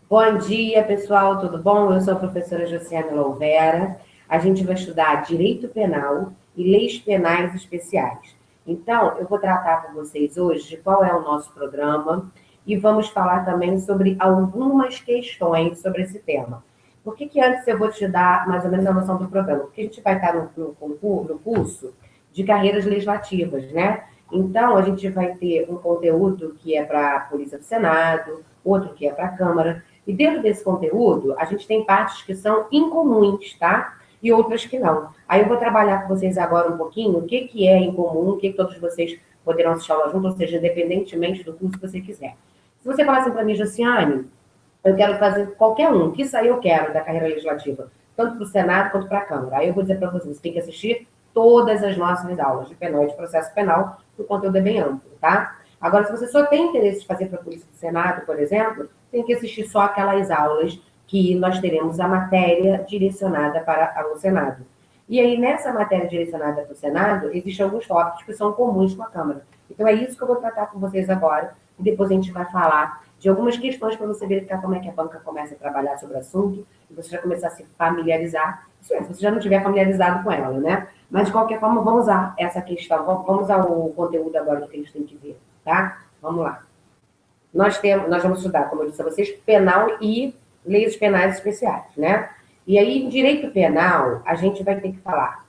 Bom dia, pessoal, tudo bom? Eu sou a professora Josiane Louvera. A gente vai estudar Direito Penal e Leis Penais Especiais. Então, eu vou tratar com vocês hoje de qual é o nosso programa e vamos falar também sobre algumas questões sobre esse tema. Por que antes eu vou te dar mais ou menos a noção do programa? Porque a gente vai estar no curso de carreiras legislativas, né? Então, a gente vai ter um conteúdo que é para a Polícia do Senado, outro que é para a Câmara. E dentro desse conteúdo, a gente tem partes que são incomuns, tá? E outras que não. Aí eu vou trabalhar com vocês agora um pouquinho o que é incomum, o que todos vocês poderão assistir aula junto, ou seja, independentemente do curso que você quiser. Se você falar assim para mim, Josiane, eu quero fazer qualquer um, que isso aí eu quero da carreira legislativa, tanto para o Senado quanto para a Câmara. Aí eu vou dizer para vocês, você tem que assistir todas as nossas aulas de penal e de processo penal, que o conteúdo é bem amplo, tá? Agora, se você só tem interesse de fazer para a Polícia do Senado, por exemplo, tem que assistir só aquelas aulas que nós teremos a matéria direcionada para o Senado. E aí, nessa matéria direcionada para o Senado, existem alguns tópicos que são comuns com a Câmara. Então, é isso que eu vou tratar com vocês agora, e depois a gente vai falar de algumas questões para você verificar como é que a banca começa a trabalhar sobre o assunto, e você já começar a se familiarizar. Isso é, se você já não estiver familiarizado com ela, né? Mas, de qualquer forma, vamos usar essa questão, vamos usar o conteúdo agora do que eles têm que ver, tá? Vamos lá. Nós vamos estudar, como eu disse a vocês, penal e leis penais especiais, né? E aí, em direito penal, a gente vai ter que falar.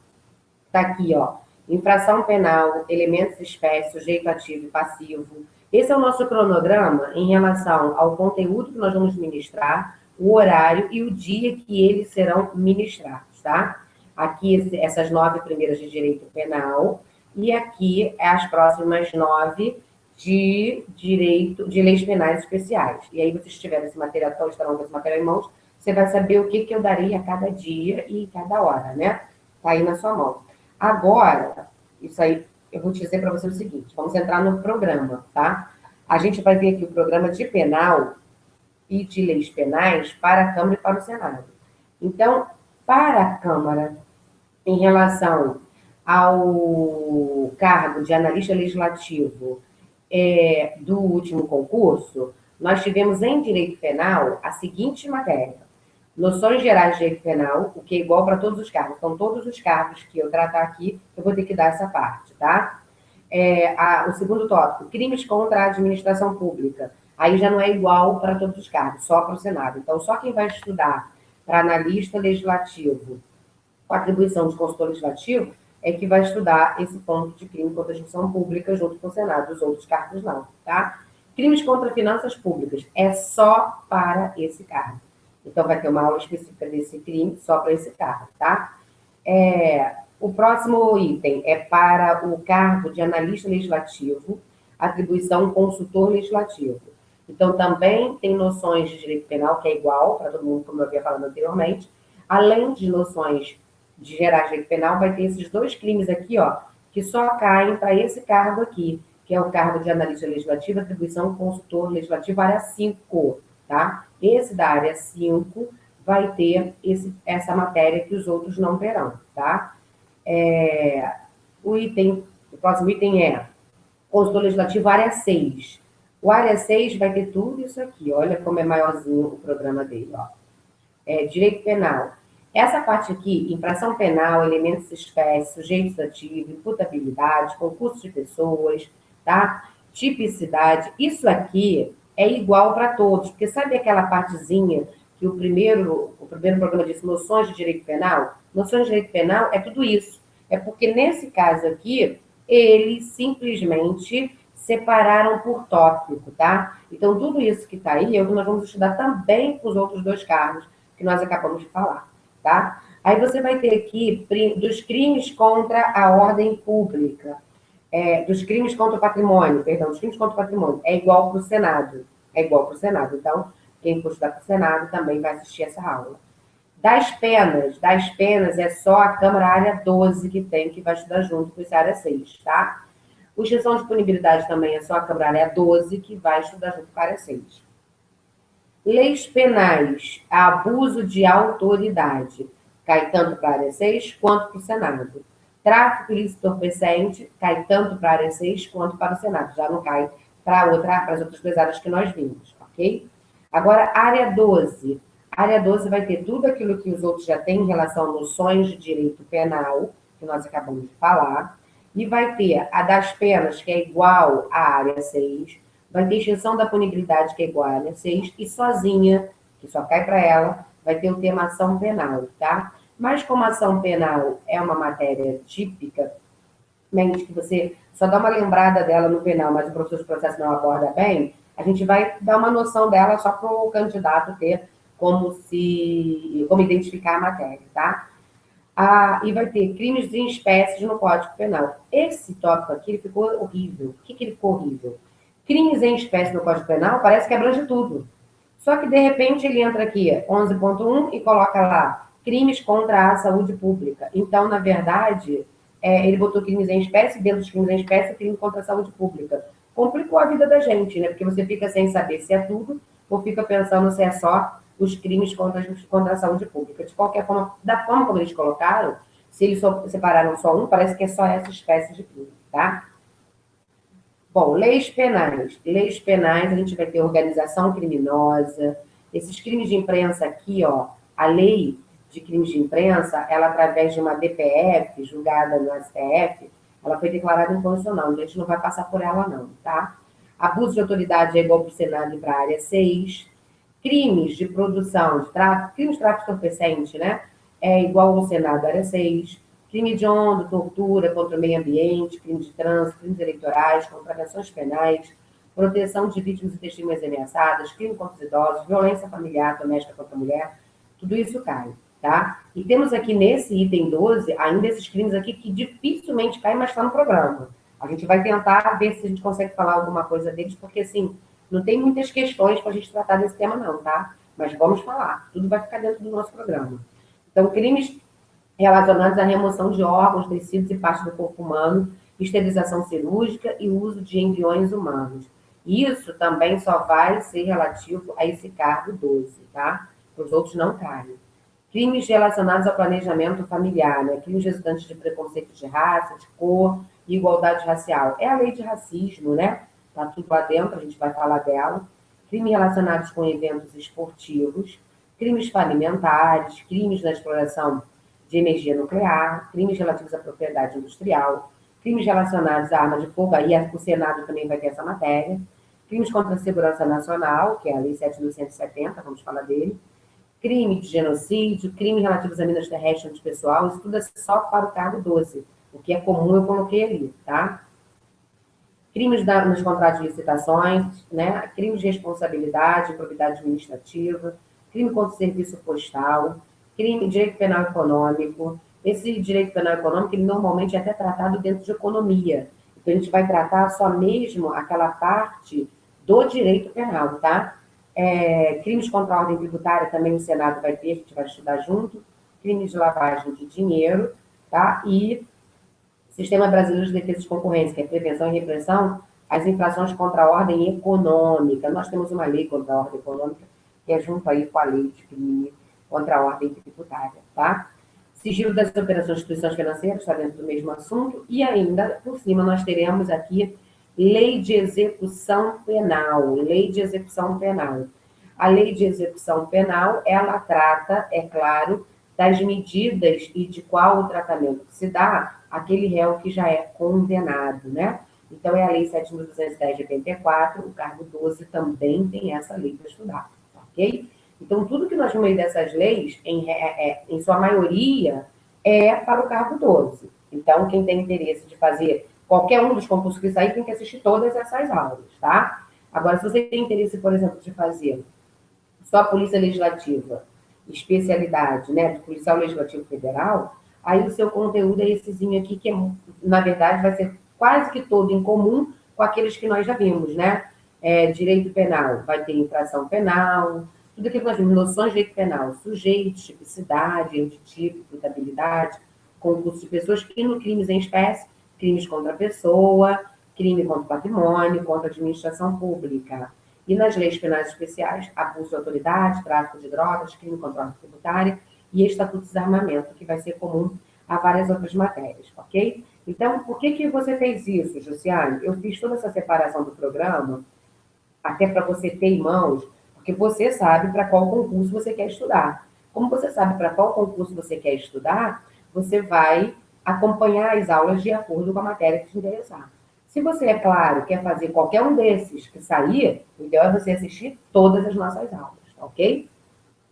Tá aqui, ó. Infração penal, elementos espécies, sujeito ativo e passivo. Esse é o nosso cronograma em relação ao conteúdo que nós vamos ministrar, o horário e o dia que eles serão ministrados, tá? Aqui, essas 9 primeiras de direito penal, e aqui as próximas 9 de direito, de leis penais especiais. E aí, vocês tiverem esse material, então estarão com esse material em mãos, você vai saber o que eu darei a cada dia e cada hora, né? Tá aí na sua mão. Agora, isso aí, eu vou te dizer para você o seguinte, vamos entrar no programa, tá? A gente vai ter aqui o programa de penal e de leis penais para a Câmara e para o Senado. Então, para a Câmara, em relação ao cargo de analista legislativo do último concurso, nós tivemos em direito penal a seguinte matéria: noções gerais de direito penal, o que é igual para todos os cargos. Então, todos os cargos que eu tratar aqui, eu vou ter que dar essa parte, tá? O segundo tópico, crimes contra a administração pública. Aí já não é igual para todos os cargos, só para o Senado. Então, só quem vai estudar para analista legislativo com atribuição de consultor legislativo é que vai estudar esse ponto de crime contra a administração pública junto com o Senado, os outros cargos não, tá? Crimes contra finanças públicas é só para esse cargo. Então, vai ter uma aula específica desse crime só para esse cargo, tá? O próximo item é para o cargo de analista legislativo, atribuição consultor legislativo. Então, também tem noções de direito penal, que é igual para todo mundo, como eu havia falado anteriormente. Além de noções de gerais de direito penal, vai ter esses 2 crimes aqui, ó, que só caem para esse cargo aqui, que é o cargo de analista legislativo, atribuição consultor legislativo, área 5, tá? Esse da área 5 vai ter essa matéria que os outros não terão, tá? O próximo item é consultor legislativo, área 6. O área 6 vai ter tudo isso aqui, olha como é maiorzinho o programa dele, ó. Direito penal. Essa parte aqui, infração penal, elementos espécies, sujeitos ativos, imputabilidade, concurso de pessoas, tá? Tipicidade, isso aqui é igual para todos, porque sabe aquela partezinha que o primeiro programa disse, noções de direito penal? Noções de direito penal é tudo isso. É porque nesse caso aqui, eles simplesmente separaram por tópico, tá? Então, tudo isso que está aí é o que nós vamos estudar também com os outros 2 cargos que nós acabamos de falar, tá? Aí você vai ter aqui dos crimes contra a ordem pública, dos crimes contra o patrimônio, perdão, dos crimes contra o patrimônio, é igual para o Senado. É igual para o Senado. Então, quem for estudar para o Senado também vai assistir essa aula. Das penas é só a Câmara área 12 que tem, que vai estudar junto com esse área 6, tá? O extinção de punibilidade também é só a Câmara área 12 que vai estudar junto com a área 6. Leis penais, abuso de autoridade, cai tanto para a área 6 quanto para o Senado. Tráfico ilícito entorpecente, cai tanto para a área 6 quanto para o Senado, já não cai para as outras duas áreas que nós vimos, ok? Agora, área 12. A área 12 vai ter tudo aquilo que os outros já têm em relação a noções de direito penal, que nós acabamos de falar, e vai ter a das penas, que é igual à área 6, vai ter extinção da punibilidade, que é igual à área 6, e sozinha, que só cai para ela, vai ter o tema ação penal, tá? Mas como a ação penal é uma matéria típica, mente que você só dá uma lembrada dela no penal, mas o professor de processo não aborda bem, a gente vai dar uma noção dela só para o candidato ter como identificar a matéria, tá? E vai ter crimes em espécies no Código Penal. Esse tópico aqui ele ficou horrível. Por que ele ficou horrível? Crimes em espécie no Código Penal parece que abrange tudo. Só que, de repente, ele entra aqui, 11.1, e coloca lá, crimes contra a saúde pública. Então, na verdade, ele botou crimes em espécie, dentro dos crimes em espécie, crime contra a saúde pública. Complicou a vida da gente, né? Porque você fica sem saber se é tudo, ou fica pensando se é só os crimes contra a saúde pública. De qualquer forma, da forma como eles colocaram, se eles separaram só um, parece que é só essa espécie de crime, tá? Bom, leis penais. Leis penais, a gente vai ter organização criminosa. Esses crimes de imprensa aqui, ó, a lei de crimes de imprensa, ela, através de uma DPF, julgada no STF, ela foi declarada inconstitucional. A gente não vai passar por ela, não, tá? Abuso de autoridade é igual para o Senado e para a área 6. Crimes de produção, de tráfico, crimes de tráfico entorpecente, né? É igual ao Senado, área 6. Crime hediondo, tortura contra o meio ambiente, crime de trânsito, crimes eleitorais, contravenções penais, proteção de vítimas e testemunhas ameaçadas, crime contra os idosos, violência familiar doméstica contra a mulher, tudo isso cai, tá? E temos aqui nesse item 12, ainda esses crimes aqui que dificilmente caem, mas está no programa. A gente vai tentar ver se a gente consegue falar alguma coisa deles, porque, assim, não tem muitas questões para a gente tratar desse tema, não, tá? Mas vamos falar. Tudo vai ficar dentro do nosso programa. Então, crimes relacionados à remoção de órgãos, tecidos e partes do corpo humano, esterilização cirúrgica e uso de embriões humanos. Isso também só vai ser relativo a esse cargo 12, tá? Os outros não caem. Crimes relacionados ao planejamento familiar, né? Crimes resultantes de preconceito de raça, de cor e igualdade racial. É a lei de racismo, né? Tá tudo lá dentro, a gente vai falar dela. Crimes relacionados com eventos esportivos, crimes falimentares, crimes na exploração de energia nuclear, crimes relativos à propriedade industrial, crimes relacionados à arma de fogo, aí o Senado também vai ter essa matéria, crimes contra a segurança nacional, que é a Lei 7.170, vamos falar dele, crime de genocídio, crimes relativos a minas terrestres antipessoal, isso tudo é só para o cargo 12. O que é comum eu coloquei ali, tá? Crimes nos contratos de licitações, né? Crimes de responsabilidade, improbidade administrativa, crime contra o serviço postal, crime de direito penal econômico. Esse direito penal econômico, ele normalmente é até tratado dentro de economia. Então, a gente vai tratar só mesmo aquela parte do direito penal, tá? Crimes contra a ordem tributária também o Senado vai ter, a gente vai estudar junto. Crimes de lavagem de dinheiro, tá? E Sistema Brasileiro de Defesa de Concorrência, que é prevenção e repressão às infrações contra a ordem econômica. Nós temos uma lei contra a ordem econômica, que é junto aí com a lei de crime contra a ordem tributária, tá? Sigilo das operações de instituições financeiras, está dentro do mesmo assunto. E ainda, por cima, nós teremos aqui lei de execução penal. Lei de execução penal. A lei de execução penal, ela trata, é claro, das medidas e de qual o tratamento que se dá àquele réu que já é condenado, né? Então, é a Lei 7.210 de 84, o cargo 12 também tem essa lei para estudar, ok? Então, tudo que nós vimos aí dessas leis, em sua maioria, é para o cargo 12. Então, quem tem interesse de fazer qualquer um dos concursos que sair, tem que assistir todas essas aulas, tá? Agora, se você tem interesse, por exemplo, de fazer só a Polícia Legislativa, especialidade, né, do Policial Legislativo Federal, aí o seu conteúdo é essezinho aqui, que, na verdade, vai ser quase que todo em comum com aqueles que nós já vimos, né? Direito penal, vai ter infração penal, tudo aquilo que nós vimos, noções de direito penal, sujeito, tipicidade, antitipo, imputabilidade, concurso de pessoas, e no crimes em espécie, crimes contra a pessoa, crime contra o patrimônio, contra a administração pública. E nas leis penais especiais, abuso de autoridade, tráfico de drogas, crime contra a ordem tributária e estatuto de desarmamento, que vai ser comum a várias outras matérias, ok? Então, por que que você fez isso, Josiane? Eu fiz toda essa separação do programa, até para você ter em mãos, porque você sabe para qual concurso você quer estudar. Como você sabe para qual concurso você quer estudar, você vai acompanhar as aulas de acordo com a matéria que te interessar. Se você, é claro, quer fazer qualquer um desses que sair, o ideal é você assistir todas as nossas aulas, ok?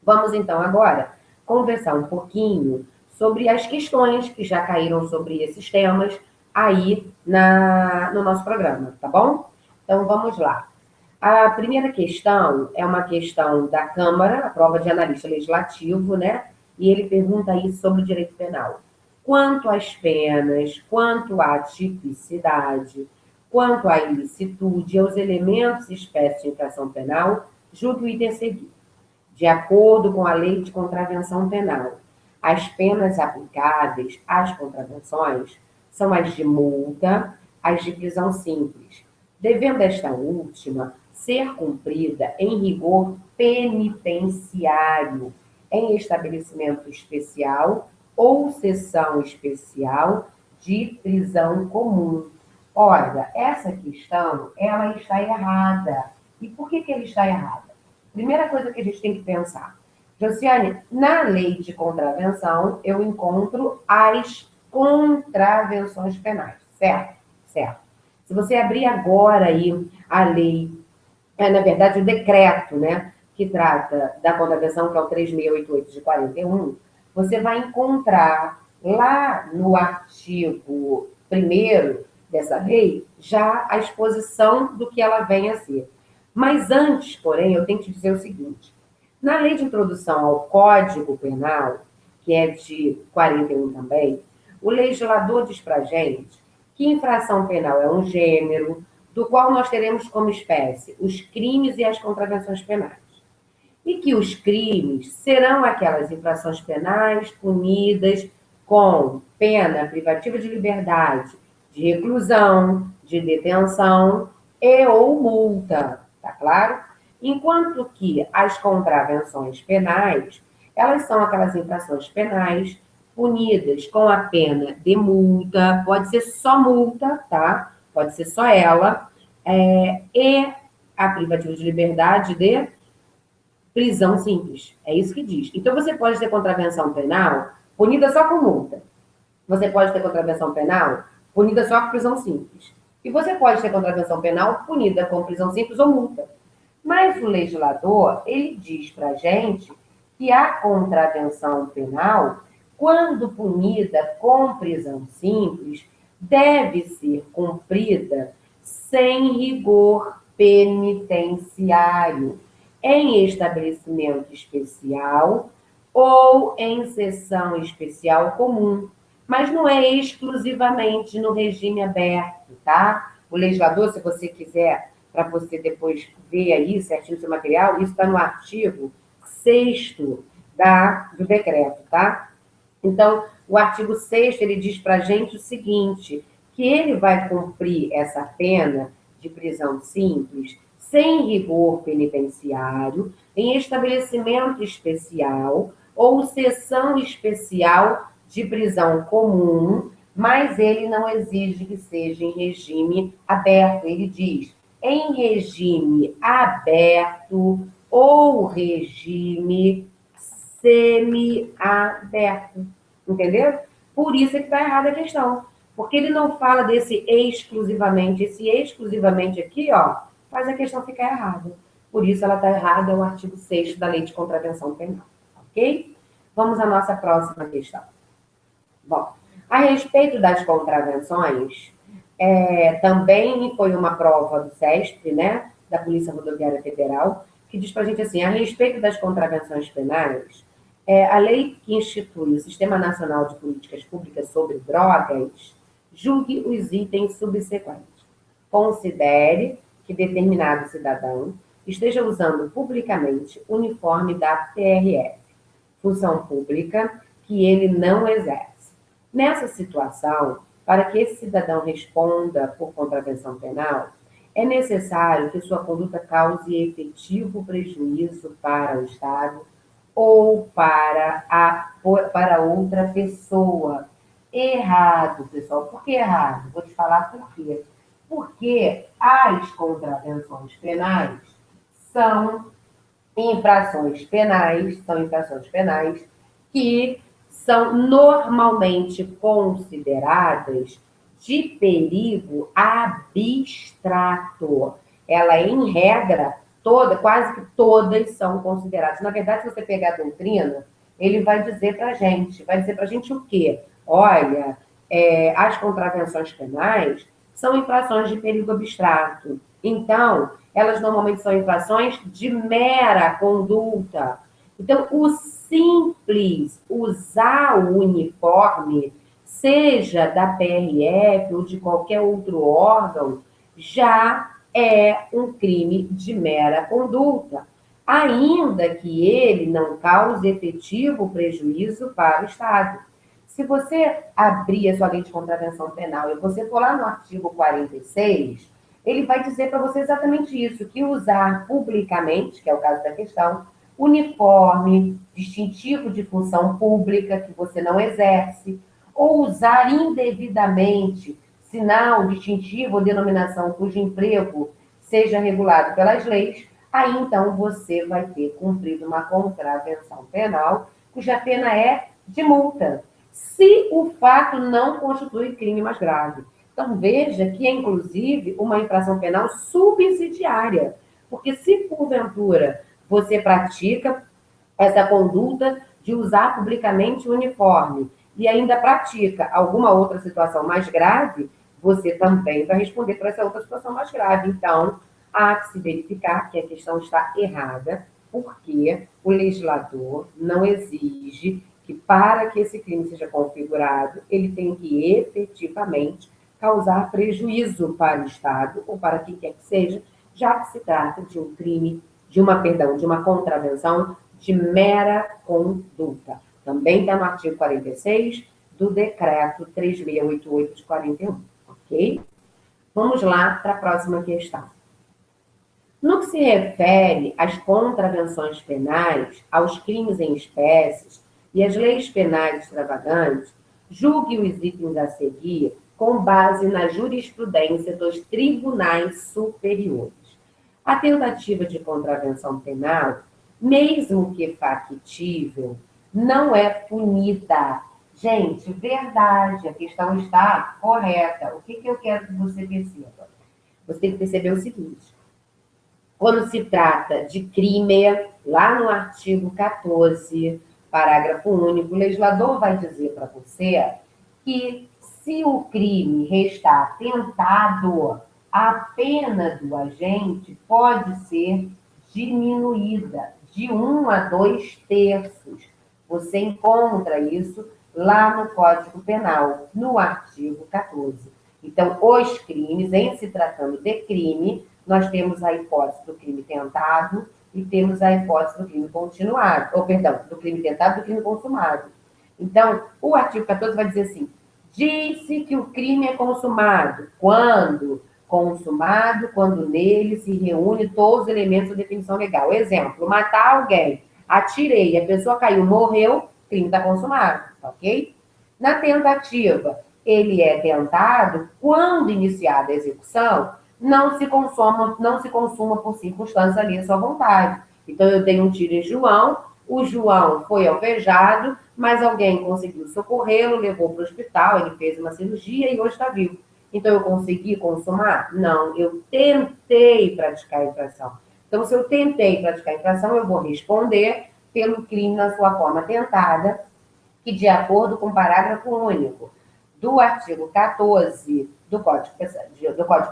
Vamos então agora conversar um pouquinho sobre as questões que já caíram sobre esses temas aí no nosso programa, tá bom? Então vamos lá. A primeira questão é uma questão da Câmara, a prova de analista legislativo, né? E ele pergunta aí sobre o direito penal. Quanto às penas, quanto à tipicidade, quanto à ilicitude, aos elementos e espécies de infração penal, julgue o item a seguir. De acordo com a Lei de Contravenção Penal, as penas aplicáveis às contravenções são as de multa, as de prisão simples, devendo esta última ser cumprida em rigor penitenciário, em estabelecimento especial ou seção especial de prisão comum. Olha, essa questão, ela está errada. E por que que ela está errada? Primeira coisa que a gente tem que pensar. Josiane, na lei de contravenção, eu encontro as contravenções penais, certo? Certo. Se você abrir agora aí a lei, na verdade o decreto, né, que trata da contravenção, que é o 3688 de 41, você vai encontrar lá no artigo 1º dessa lei já a exposição do que ela vem a ser. Mas antes, porém, eu tenho que te dizer o seguinte: na lei de introdução ao Código Penal, que é de 41 também, o legislador diz para a gente que infração penal é um gênero, do qual nós teremos como espécie os crimes e as contravenções penais. E que os crimes serão aquelas infrações penais punidas com pena privativa de liberdade, de reclusão, de detenção e ou multa, tá claro? Enquanto que as contravenções penais, elas são aquelas infrações penais punidas com a pena de multa, pode ser só multa, tá? Pode ser só ela, e a privativa de liberdade de prisão simples. É isso que diz. Então, você pode ter contravenção penal punida só com multa. Você pode ter contravenção penal punida só com prisão simples. E você pode ter contravenção penal punida com prisão simples ou multa. Mas o legislador, ele diz para a gente que a contravenção penal, quando punida com prisão simples, deve ser cumprida sem rigor penitenciário, em estabelecimento especial ou em sessão especial comum, mas não é exclusivamente no regime aberto, tá? O legislador, se você quiser, para você depois ver aí certinho o seu material, isso está no artigo 6º do decreto, tá? Então, o artigo 6º, ele diz para a gente o seguinte, que ele vai cumprir essa pena de prisão simples sem rigor penitenciário, em estabelecimento especial ou sessão especial de prisão comum, mas ele não exige que seja em regime aberto. Ele diz, em regime aberto ou regime semi-aberto. Entendeu? Por isso é que está errada a questão. Porque ele não fala desse exclusivamente. Esse exclusivamente aqui, ó, faz a questão ficar errada. Por isso ela está errada, é o artigo 6º da Lei de Contravenção Penal. Ok? Vamos à nossa próxima questão. Bom, a respeito das contravenções, também foi uma prova do SESP, né, da Polícia Rodoviária Federal, que diz para a gente assim, a respeito das contravenções penais, a lei que institui o Sistema Nacional de Políticas Públicas sobre Drogas julgue os itens subsequentes. Considere que determinado cidadão esteja usando publicamente uniforme da PRF, função pública que ele não exerce. Nessa situação, para que esse cidadão responda por contravenção penal, é necessário que sua conduta cause efetivo prejuízo para o Estado ou para outra pessoa, errado, pessoal. Por que errado? Vou te falar por quê. Porque as contravenções penais são são infrações penais que são normalmente consideradas de perigo abstrato. Ela, em regra, quase que todas são consideradas. Na verdade, se você pegar a doutrina, ele vai dizer para a gente o quê? Olha, as contravenções penais são infrações de perigo abstrato. Então, elas normalmente são infrações de mera conduta. Então, o simples usar o uniforme, seja da PRF ou de qualquer outro órgão, já é um crime de mera conduta, ainda que ele não cause efetivo prejuízo para o Estado. Se você abrir a sua lei de contravenção penal e você for lá no artigo 46, ele vai dizer para você exatamente isso, que usar publicamente, que é o caso da questão, uniforme, distintivo de função pública que você não exerce, ou usar indevidamente sinal, distintivo ou denominação cujo emprego seja regulado pelas leis, aí então você vai ter cumprido uma contravenção penal, cuja pena é de multa, se o fato não constitui crime mais grave. Então, veja que é, inclusive, uma infração penal subsidiária. Porque se, porventura, você pratica essa conduta de usar publicamente o uniforme e ainda pratica alguma outra situação mais grave, você também vai responder por essa outra situação mais grave. Então, há que se verificar que a questão está errada, porque o legislador não exige que, para que esse crime seja configurado, ele tem que efetivamente causar prejuízo para o Estado ou para quem quer que seja, já que se trata de um crime, de uma contravenção de mera conduta. Também está no artigo 46 do decreto 3688 de 41, ok? Vamos lá para a próxima questão. No que se refere às contravenções penais, aos crimes em espécies e às leis penais extravagantes, julgue os itens a seguir com base na jurisprudência dos tribunais superiores. A tentativa de contravenção penal, mesmo que factível, não é punida. Gente, verdade, a questão está correta. O que eu quero que você perceba? Você tem que perceber o seguinte: quando se trata de crime, lá no artigo 14, parágrafo único, o legislador vai dizer para você que se o crime restar tentado, a pena do agente pode ser diminuída de 1 a 2 terços. Você encontra isso lá no Código Penal, no artigo 14. Então, os crimes, em se tratando de crime, nós temos a hipótese do crime tentado e temos a hipótese do crime continuado, ou perdão, do crime tentado e do crime consumado. Então, o artigo 14 vai dizer assim: disse que o crime é consumado quando consumado, quando nele se reúne todos os elementos da definição legal. Exemplo, matar alguém, atirei, a pessoa caiu, morreu, crime está consumado, ok? Na tentativa, ele é tentado quando iniciada a execução, não se consuma por circunstância ali a sua vontade. Então, eu dei um tiro em João, o João foi alvejado, mas alguém conseguiu socorrê-lo, levou para o hospital, ele fez uma cirurgia e hoje está vivo. Então, eu consegui consumar? Não, eu tentei praticar a infração. Então, se eu tentei praticar a infração, eu vou responder pelo crime na sua forma tentada, que, de acordo com o parágrafo único do artigo 14 do Código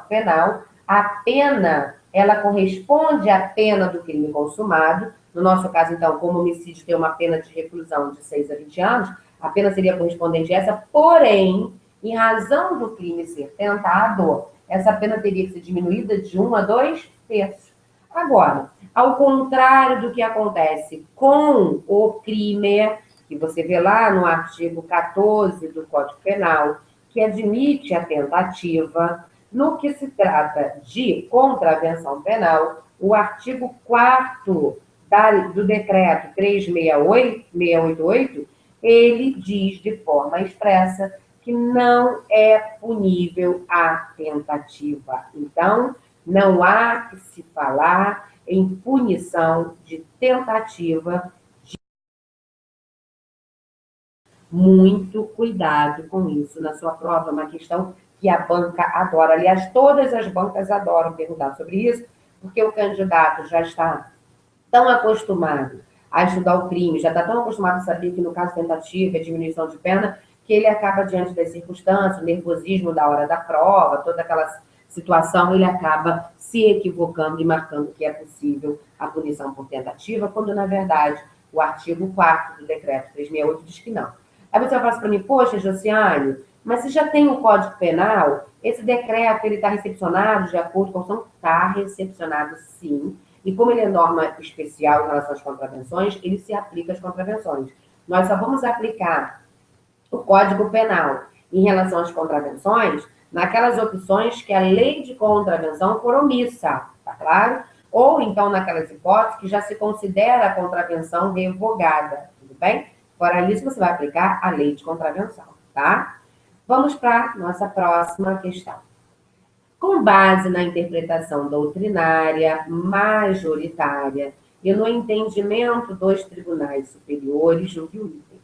Penal, a pena, ela corresponde à pena do crime consumado. No nosso caso, então, como o homicídio tem uma pena de reclusão de 6 a 20 anos, a pena seria correspondente a essa, porém, em razão do crime ser tentado, essa pena teria que ser diminuída de 1 a 2 terços. Agora, ao contrário do que acontece com o crime, que você vê lá no artigo 14 do Código Penal, que admite a tentativa, no que se trata de contravenção penal, o artigo 4º do decreto 3688, ele diz de forma expressa que não é punível a tentativa. Então, não há que se falar em punição de tentativa. Muito cuidado com isso na sua prova, é uma questão que a banca adora. Aliás, todas as bancas adoram perguntar sobre isso, porque o candidato já está tão acostumado a estudar o crime, já está tão acostumado a saber que no caso tentativa é diminuição de pena, que ele acaba diante das circunstâncias, o nervosismo da hora da prova, toda aquela situação, ele acaba se equivocando e marcando que é possível a punição por tentativa, quando na verdade o artigo 4º do decreto 368 diz que não. Aí você vai falar para mim, poxa, Josiane, mas se já tem o Código Penal, esse decreto ele está recepcionado de acordo com a Constituição? Está recepcionado, sim. E como ele é norma especial em relação às contravenções, ele se aplica às contravenções. Nós só vamos aplicar o Código Penal em relação às contravenções naquelas opções que a lei de contravenção for omissa, tá claro? Ou então naquelas hipóteses que já se considera a contravenção revogada, tudo bem? Fora isso, você vai aplicar a lei de contravenção, tá? Vamos para a nossa próxima questão. Com base na interpretação doutrinária majoritária e no entendimento dos tribunais superiores, julgue o item.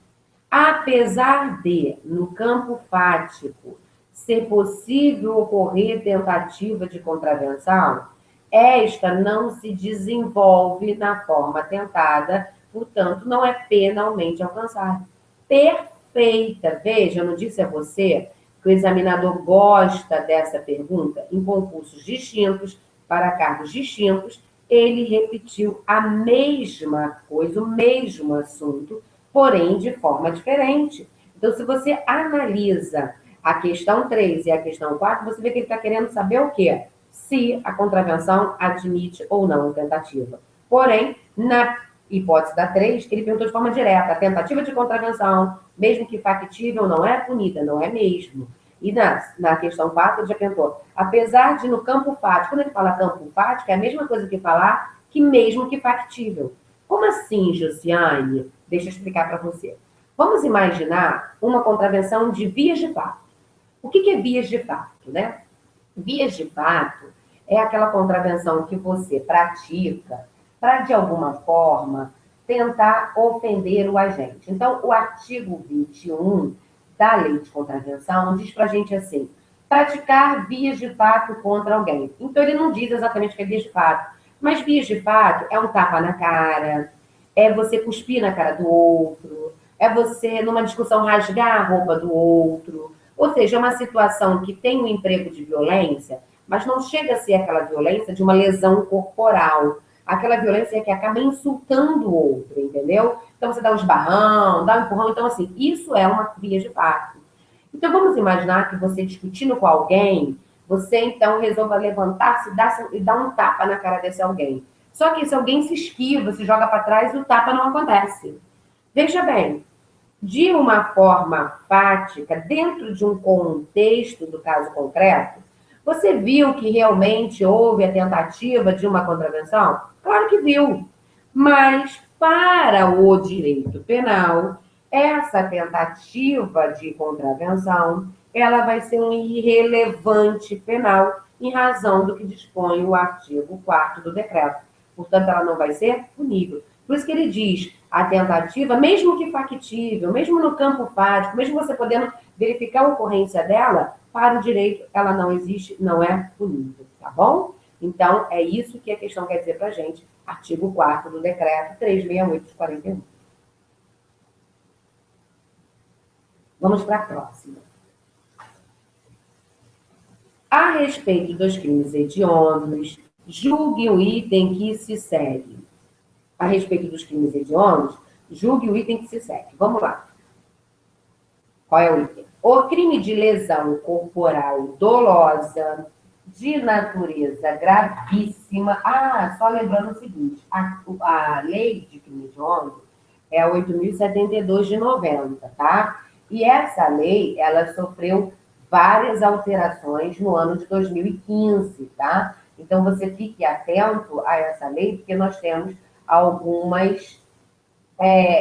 Apesar de, no campo fático, ser possível ocorrer tentativa de contravenção, esta não se desenvolve na forma tentada, portanto, não é penalmente alcançável. Perfeita. Veja, eu não disse a você que o examinador gosta dessa pergunta? Em concursos distintos, para cargos distintos, ele repetiu a mesma coisa, o mesmo assunto, porém de forma diferente. Então, se você analisa a questão 3 e a questão 4, você vê que ele está querendo saber o quê? Se a contravenção admite ou não a tentativa. Porém, na hipótese da 3, ele perguntou de forma direta, a tentativa de contravenção, mesmo que factível, não é punida, não é mesmo. E na questão 4, ele já perguntou, apesar de no campo fático, quando ele fala campo fático, é a mesma coisa que falar que mesmo que factível. Como assim, Josiane? Deixa eu explicar para você. Vamos imaginar uma contravenção de vias de fato. O que é vias de fato, né? Vias de fato é aquela contravenção que você pratica para, de alguma forma, tentar ofender o agente. Então, o artigo 21 da Lei de Contravenção diz para a gente assim, praticar vias de fato contra alguém. Então, ele não diz exatamente o que é vias de fato, mas vias de fato é um tapa na cara, é você cuspir na cara do outro, é você, numa discussão, rasgar a roupa do outro. Ou seja, é uma situação que tem um emprego de violência, mas não chega a ser aquela violência de uma lesão corporal. Aquela violência que acaba insultando o outro, entendeu? Então você dá um esbarrão, dá um empurrão. Então, assim, isso é uma via de fato. Então, vamos imaginar que você discutindo com alguém, você então resolva levantar-se e dar um tapa na cara desse alguém. Só que se alguém se esquiva, se joga para trás, o tapa não acontece. Veja bem, de uma forma fática, dentro de um contexto do caso concreto, você viu que realmente houve a tentativa de uma contravenção? Claro que viu. Mas, para o direito penal, essa tentativa de contravenção, ela vai ser um irrelevante penal em razão do que dispõe o artigo 4º do decreto. Portanto, ela não vai ser punível. Por isso que ele diz, a tentativa, mesmo que factível, mesmo no campo fático, mesmo você podendo verificar a ocorrência dela, para o direito ela não existe, não é punível, tá bom? Então, é isso que a questão quer dizer para a gente, artigo 4º do decreto 368 de 41. Vamos para a próxima. A respeito dos crimes hediondos, julgue o item que se segue. A respeito dos crimes hediondos, julgue o item que se segue. Vamos lá. Qual é o item? O crime de lesão corporal dolosa, de natureza gravíssima. Ah, só lembrando o seguinte, a lei de crime hediondo é a 8.072 de 90, tá? E essa lei, ela sofreu várias alterações no ano de 2015, tá? Então, você fique atento a essa lei, porque nós temos algumas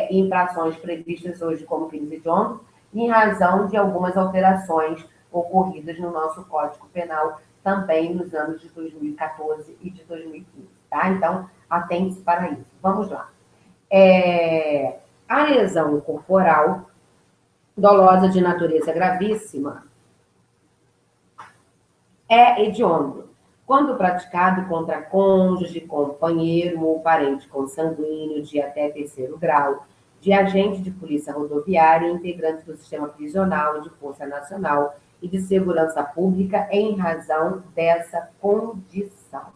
infrações previstas hoje como crimes hediondos em razão de algumas alterações ocorridas no nosso Código Penal também nos anos de 2014 e de 2015, tá? Então, atente-se para isso. Vamos lá. A lesão corporal dolosa de natureza gravíssima é hediondo, quando praticado contra cônjuge, companheiro ou parente consanguíneo de até terceiro grau, de agente de polícia rodoviária e integrante do sistema prisional, de Força Nacional e de Segurança Pública em razão dessa condição.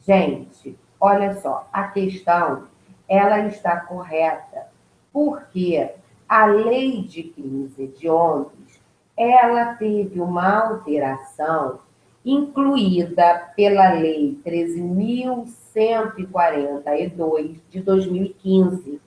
Gente, olha só, a questão, ela está correta, porque a lei de crimes hediondos, ela teve uma alteração incluída pela Lei 13.142 de 2015.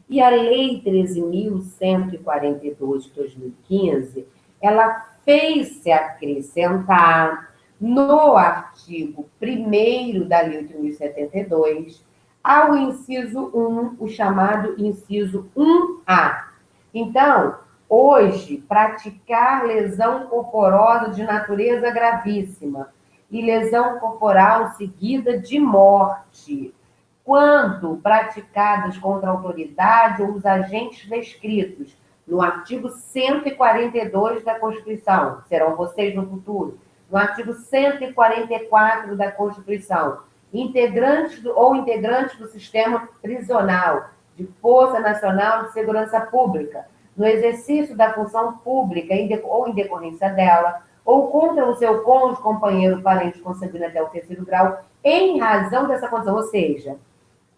E a Lei 13.142 de 2015, ela fez se acrescentar no artigo 1º da Lei 8.072, ao inciso 1, o chamado inciso 1A. Então, hoje, praticar lesão corporosa de natureza gravíssima e lesão corporal seguida de morte, quando praticadas contra a autoridade ou os agentes descritos no artigo 142 da Constituição, serão vocês no futuro, no artigo 144 da Constituição, integrantes do sistema prisional, de Força Nacional de Segurança Pública, no exercício da função pública ou em decorrência dela, ou contra o seu cônjuge, companheiro, parente consanguíneo até o terceiro grau, em razão dessa condição. Ou seja,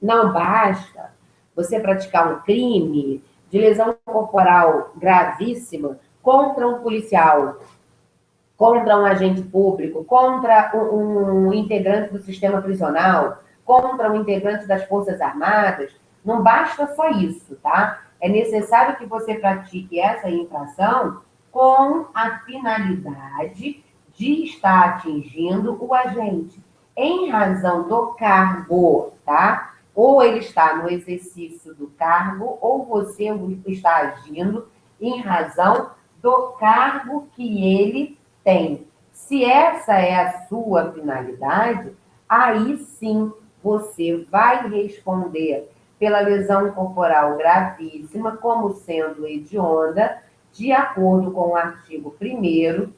não basta você praticar um crime de lesão corporal gravíssima contra um policial, contra um agente público, contra um integrante do sistema prisional, contra um integrante das Forças Armadas. Não basta só isso, tá? É necessário que você pratique essa infração com a finalidade de estar atingindo o agente, em razão do cargo, tá? Ou ele está no exercício do cargo, ou você está agindo em razão do cargo que ele tem. Se essa é a sua finalidade, aí sim você vai responder pela lesão corporal gravíssima como sendo hedionda, de acordo com o artigo 1º,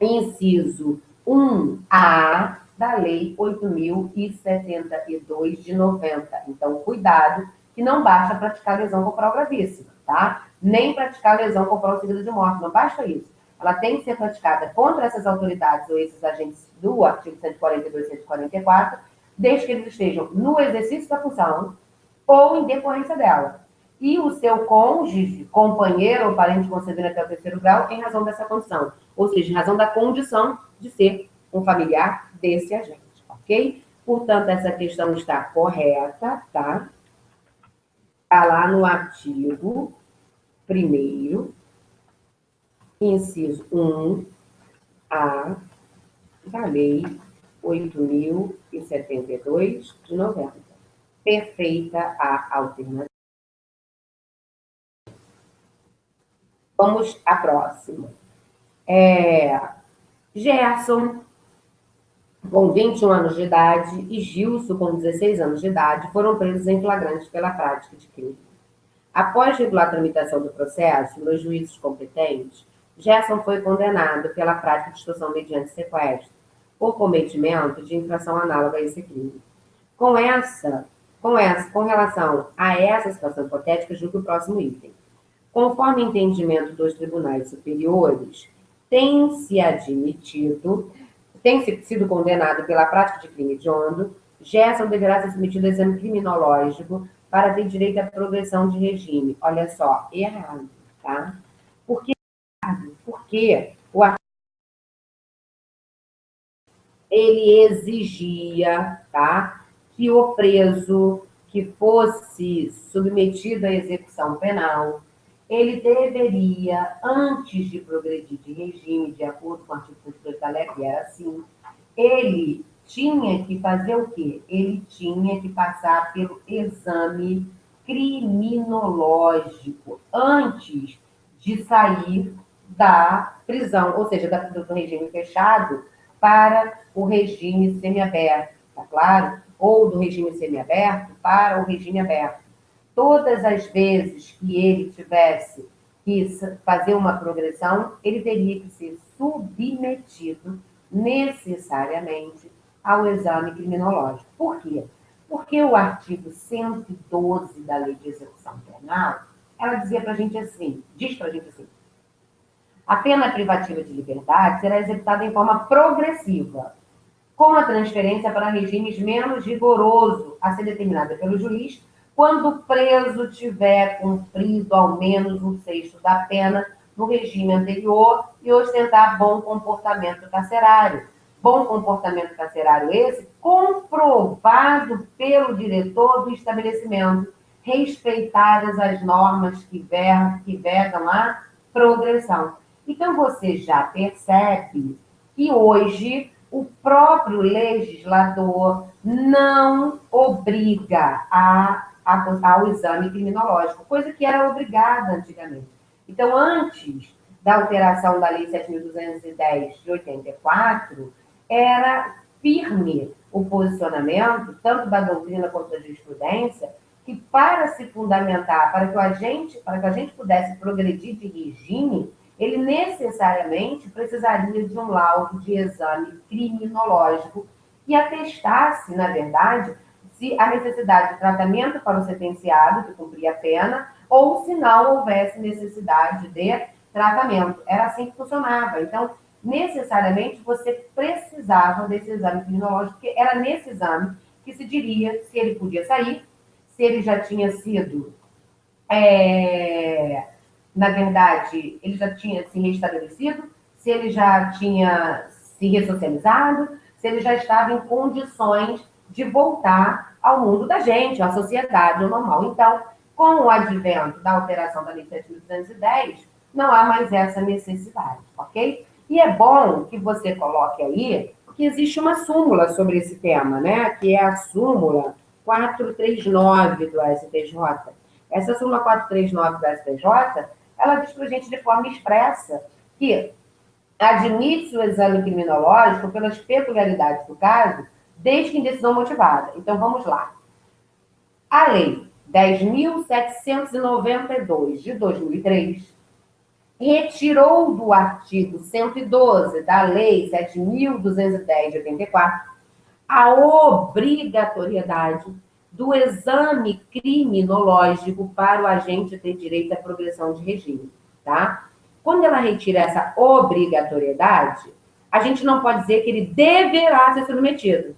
inciso 1A da Lei 8.072 de 90. Então, cuidado, que não basta praticar lesão corporal gravíssima, tá? Nem praticar lesão corporal seguida de morte, não basta isso. Ela tem que ser praticada contra essas autoridades ou esses agentes do artigo 142 e 144, desde que eles estejam no exercício da função ou em decorrência dela. E o seu cônjuge, companheiro ou parente consanguíneo até o terceiro grau, em razão dessa condição. Ou seja, em razão da condição de ser um familiar desse agente, ok? Portanto, essa questão está correta, tá? Está lá no artigo 1º, inciso 1A da Lei 8.072 de 90. Perfeita a alternativa. Vamos à próxima. Gerson, com 21 anos de idade, e Gilson, com 16 anos de idade, foram presos em flagrante pela prática de crime. Após regular a tramitação do processo nos juízes competentes, Gerson foi condenado pela prática de extorsão mediante sequestro, por cometimento de infração análoga a esse crime. Com relação a essa situação hipotética, julgo o próximo item. Conforme entendimento dos tribunais superiores, tem-se sido condenado pela prática de crime hediondo, Gerson deverá ser submetido a exame criminológico para ter direito à progressão de regime. Olha só, errado, tá? Por que errado? Porque ele exigia, tá, que o preso que fosse submetido à execução penal, ele deveria, antes de progredir de regime, de acordo com o artigo 102 da lei, que era assim, ele tinha que fazer o quê? Ele tinha que passar pelo exame criminológico antes de sair da prisão, ou seja, do regime fechado para o regime semiaberto, tá claro? Ou do regime semiaberto para o regime aberto. Todas as vezes que ele tivesse que fazer uma progressão, ele teria que ser submetido necessariamente ao exame criminológico. Por quê? Porque o artigo 112 da Lei de Execução Penal, ela dizia pra gente assim, diz pra gente assim, a pena privativa de liberdade será executada em forma progressiva, com a transferência para regimes menos rigorosos, a ser determinada pelo juiz, quando o preso tiver cumprido ao menos um sexto da pena no regime anterior e ostentar bom comportamento carcerário. Bom comportamento carcerário esse comprovado pelo diretor do estabelecimento, respeitadas as normas que vedam a progressão. Então, você já percebe que hoje o próprio legislador não obriga ao exame criminológico, coisa que era obrigada antigamente. Então, antes da alteração da Lei 7.210 de 84, era firme o posicionamento, tanto da doutrina quanto da jurisprudência, que para se fundamentar, para que a gente pudesse progredir de regime, ele necessariamente precisaria de um laudo de exame criminológico que atestasse, na verdade, se a necessidade de tratamento para o sentenciado que cumpria a pena ou se não houvesse necessidade de tratamento. Era assim que funcionava. Então, necessariamente, você precisava desse exame criminológico, porque era nesse exame que se diria se ele podia sair, se ele já tinha sido na verdade, ele já tinha se restabelecido, se ele já tinha se ressocializado, se ele já estava em condições de voltar ao mundo da gente, à sociedade normal. Então, com o advento da alteração da Lei 7.210, não há mais essa necessidade, ok? E é bom que você coloque aí, porque existe uma súmula sobre esse tema, né? Que é a súmula 439 do STJ. Essa súmula 439 do STJ, ela diz para a gente de forma expressa que admite o exame criminológico pelas peculiaridades do caso, desde que em decisão motivada. Então, vamos lá. A Lei 10.792 de 2003 retirou do artigo 112 da Lei 7.210 de 84 a obrigatoriedade do exame criminológico para o agente ter direito à progressão de regime, tá? Quando ela retira essa obrigatoriedade, a gente não pode dizer que ele deverá ser submetido.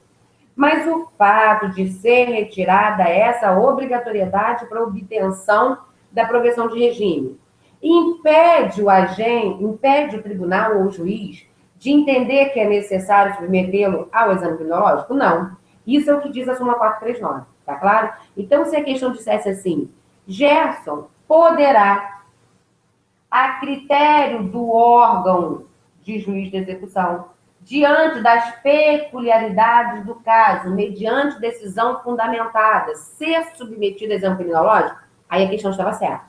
Mas o fato de ser retirada essa obrigatoriedade para obtenção da progressão de regime impede o agente, impede o tribunal ou o juiz de entender que é necessário submetê-lo ao exame criminológico? Não. Isso é o que diz a súmula 439, tá claro? Então, se a questão dissesse assim, Gerson poderá, a critério do órgão de juiz de execução, diante das peculiaridades do caso, mediante decisão fundamentada, ser submetido ao exame criminológico, aí a questão estava certa.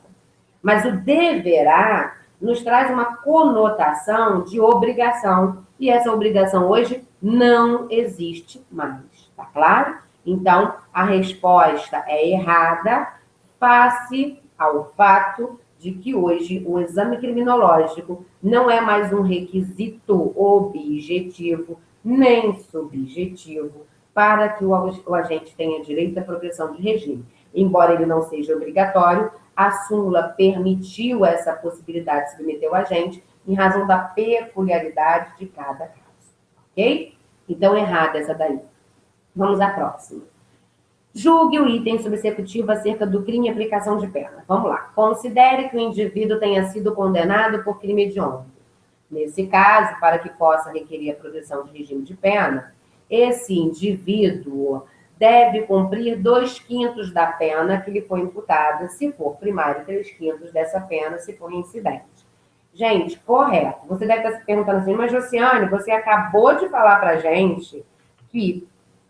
Mas o deverá nos traz uma conotação de obrigação, e essa obrigação hoje não existe mais, tá claro? Então, a resposta é errada face ao fato de que hoje o exame criminológico não é mais um requisito objetivo nem subjetivo para que o agente tenha direito à progressão de regime. Embora ele não seja obrigatório, a súmula permitiu essa possibilidade de submeter o agente em razão da peculiaridade de cada caso, ok? Então, errada essa daí. Vamos à próxima. Julgue o item subsecutivo acerca do crime e aplicação de pena. Vamos lá. Considere que o indivíduo tenha sido condenado por crime hediondo. Nesse caso, para que possa requerer a progressão de regime de pena, esse indivíduo deve cumprir 2/5 da pena que lhe foi imputada, se for primário, 3/5 dessa pena, se for incidente. Gente, correto. Você deve estar se perguntando assim, mas Josiane, você acabou de falar para a gente que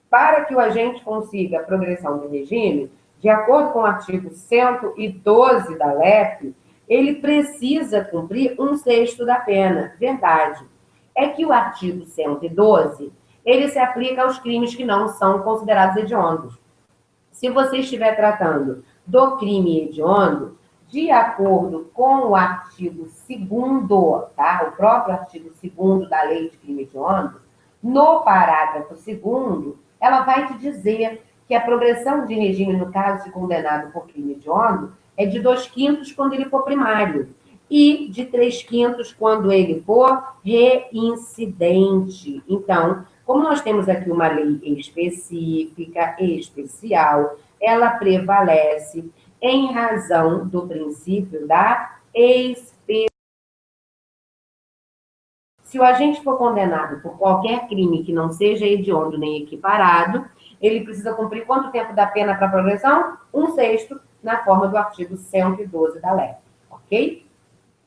para que o agente consiga a progressão de regime, de acordo com o artigo 112 da LEP, ele precisa cumprir 1/6 da pena. Verdade. É que o artigo 112, ele se aplica aos crimes que não são considerados hediondos. Se você estiver tratando do crime hediondo, de acordo com o artigo 2º, tá? O próprio artigo 2º da Lei de Crime Hediondo, no parágrafo 2º, ela vai te dizer que a progressão de regime no caso de condenado por crime hediondo é de 2/5 quando ele for primário e de 3/5 quando ele for reincidente. Então, como nós temos aqui uma lei específica, especial, ela prevalece em razão do princípio da experiência. Se o agente for condenado por qualquer crime que não seja hediondo nem equiparado, ele precisa cumprir quanto tempo da pena para progressão? 1/6, na forma do artigo 112 da lei, ok?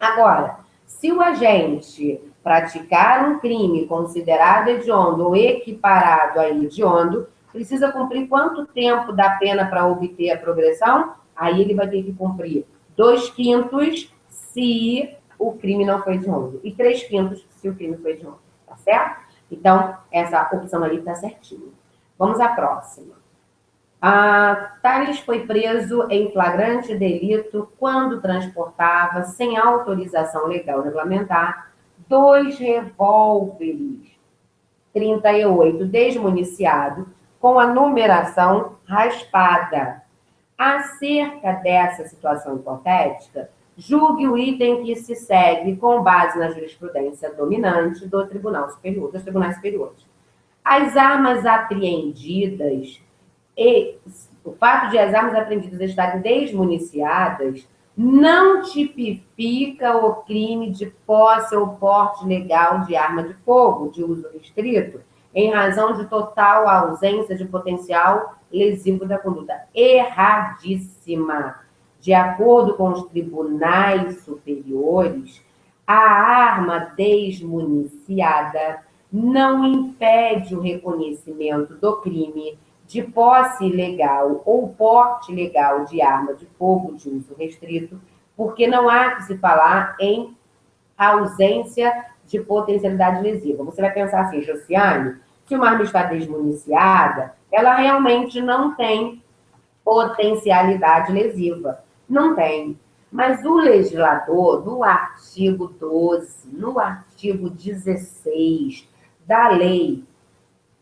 Agora, se o agente praticar um crime considerado hediondo ou equiparado a hediondo, precisa cumprir quanto tempo da pena para obter a progressão? Aí ele vai ter que cumprir 2/5 se o crime não foi hediondo e 3/5 se o crime foi hediondo, tá certo? Então, essa opção ali está certinha. Vamos à próxima. Tales foi preso em flagrante delito quando transportava, sem autorização legal regulamentar, 2 revólveres 38 desmuniciados com a numeração raspada. Acerca dessa situação hipotética, julgue o item que se segue com base na jurisprudência dominante do Tribunal Superior, dos Tribunais Superiores. As armas apreendidas e o fato de as armas apreendidas estarem desmuniciadas não tipifica o crime de posse ou porte legal de arma de fogo de uso restrito, em razão de total ausência de potencial lesivo da conduta. Erradíssima. De acordo com os tribunais superiores, a arma desmuniciada não impede o reconhecimento do crime de posse ilegal ou porte ilegal de arma de fogo de uso restrito, porque não há que se falar em ausência de potencialidade lesiva. Você vai pensar assim, Josiane, se uma arma está desmuniciada, ela realmente não tem potencialidade lesiva. Não tem. Mas o legislador, no artigo 12, no artigo 16 da lei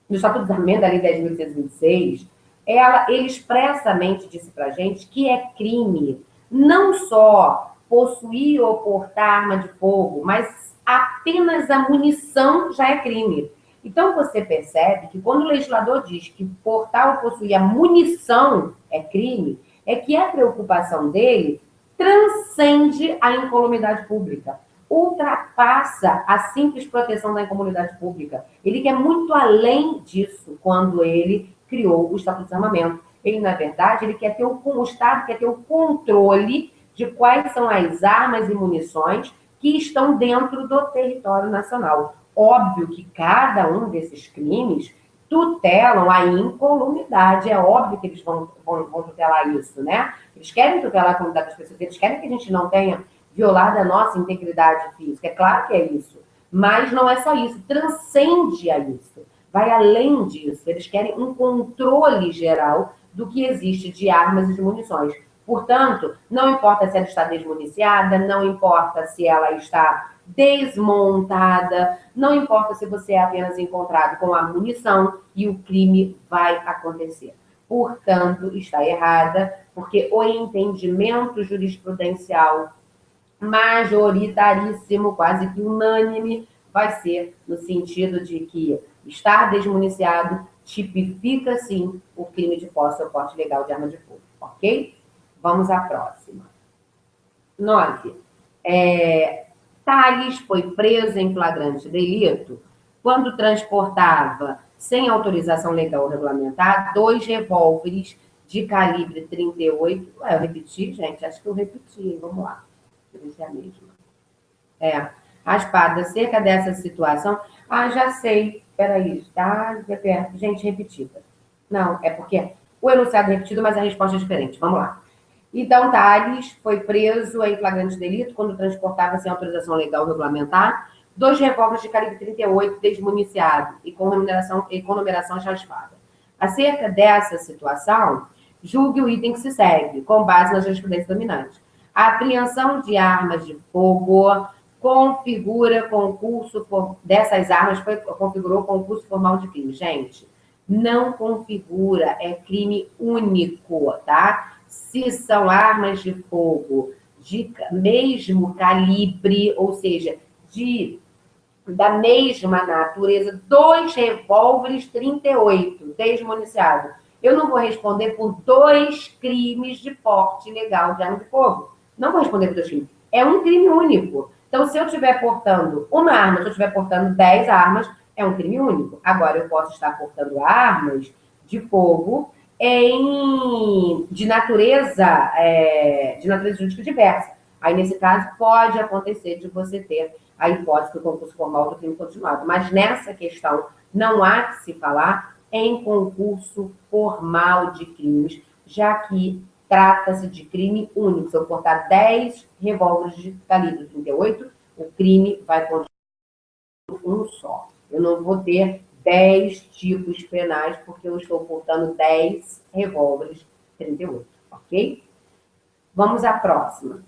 no Estatuto do Desarmamento da Lei 10.826, ele expressamente disse para a gente que é crime não só possuir ou portar arma de fogo, mas apenas a munição já é crime. Então, você percebe que quando o legislador diz que portar ou possuir a munição é crime, é que a preocupação dele transcende a incolumidade pública, ultrapassa a simples proteção da incolumidade pública. Ele quer muito além disso quando ele criou o Estatuto de Desarmamento. Ele, na verdade, ele quer ter o Estado quer ter o controle de quais são as armas e munições que estão dentro do território nacional. Óbvio que cada um desses crimes tutelam a incolumidade. É óbvio que eles vão tutelar isso, né? Eles querem tutelar a comunidade das pessoas, eles querem que a gente não tenha violado a nossa integridade física. É claro que é isso. Mas não é só isso, transcende a isso. Vai além disso. Eles querem um controle geral do que existe de armas e de munições. Portanto, não importa se ela está desmuniciada, não importa se ela está desmontada, não importa se você é apenas encontrado com a munição e o crime vai acontecer. Portanto, está errada, porque o entendimento jurisprudencial majoritaríssimo, quase que unânime, vai ser no sentido de que estar desmuniciado tipifica, sim, o crime de posse ou porte ilegal de arma de fogo, ok? Vamos à próxima. 9. Tales foi preso em flagrante delito quando transportava, sem autorização legal ou regulamentar, 2 revólveres de calibre 38. Eu repeti, gente? Acho que eu repeti. Vamos lá. Deixa eu ver se é a mesma. Raspada. Acerca dessa situação... já sei. Peraí, tá? Gente, repetida. Não, é porque o enunciado é repetido, mas a resposta é diferente. Vamos lá. Então, Tales foi preso em flagrante delito quando transportava sem autorização legal regulamentar 2 revólveres de calibre 38 desmuniciado e com numeração chaspada. Acerca dessa situação, julgue o item que se segue, com base na jurisprudência dominante. A apreensão de armas de fogo configura concurso dessas armas configurou concurso formal de crime. Gente, não configura, é crime único, tá? Se são armas de fogo de mesmo calibre, ou seja, da mesma natureza, 2 revólveres 38 desmuniciados. Eu não vou responder por 2 crimes de porte ilegal de arma de fogo. Não vou responder por 2 crimes. É um crime único. Então, se eu estiver portando uma arma, se eu estiver portando 10 armas, é um crime único. Agora, eu posso estar portando armas de fogo de natureza jurídica diversa. Aí, nesse caso, pode acontecer de você ter a hipótese do concurso formal do crime continuado. Mas nessa questão, não há que se falar em concurso formal de crimes, já que trata-se de crime único. Se eu portar 10 revólveres de calibre 38, o crime vai continuar um só. Eu não vou ter 10 tipos penais, porque eu estou portando 10 revólveres 38, ok? Vamos à próxima.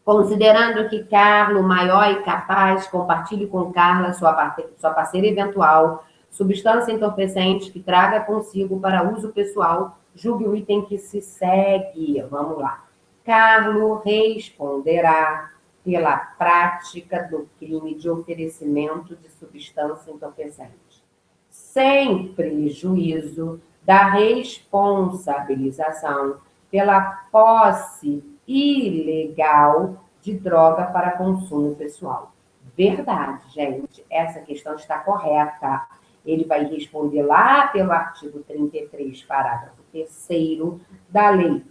Considerando que Carlo, maior e capaz, compartilhe com Carla, sua parceira eventual, substância entorpecente que traga consigo para uso pessoal, julgue o item que se segue. Vamos lá. Carlo responderá pela prática do crime de oferecimento de substância entorpecente, sem prejuízo da responsabilização pela posse ilegal de droga para consumo pessoal. Verdade, gente, essa questão está correta. Ele vai responder lá pelo artigo 33, parágrafo 3º da Lei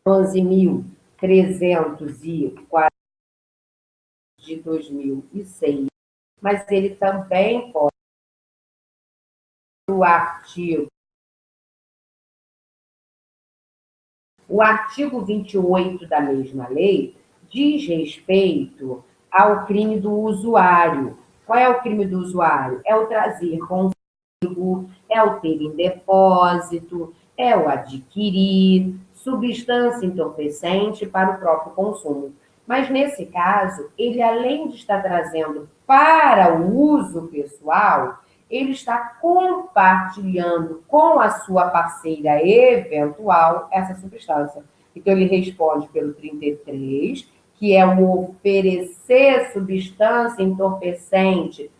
11.340 de 2006, mas ele também pode o artigo 28 da mesma lei diz respeito ao crime do usuário. Qual é o crime do usuário? É o trazer consigo, é o ter em depósito, é o adquirir substância entorpecente para o próprio consumo. Mas, nesse caso, ele, além de estar trazendo para o uso pessoal, ele está compartilhando com a sua parceira eventual essa substância. Então, ele responde pelo 33, que é o oferecer substância entorpecente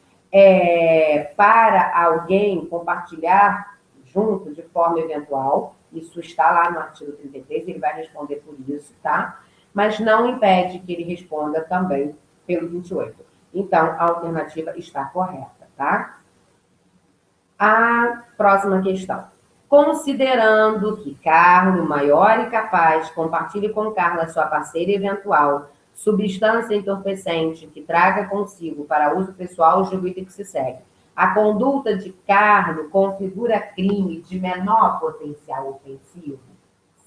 para alguém, compartilhar junto de forma eventual. Isso está lá no artigo 33, ele vai responder por isso, tá? Mas não impede que ele responda também pelo 28. Então, a alternativa está correta, tá? A próxima questão. Considerando que Carlo, maior e capaz, compartilhe com Carla, sua parceira eventual, substância entorpecente que traga consigo para uso pessoal, julgue o item que se segue. A conduta de Carlo configura crime de menor potencial ofensivo?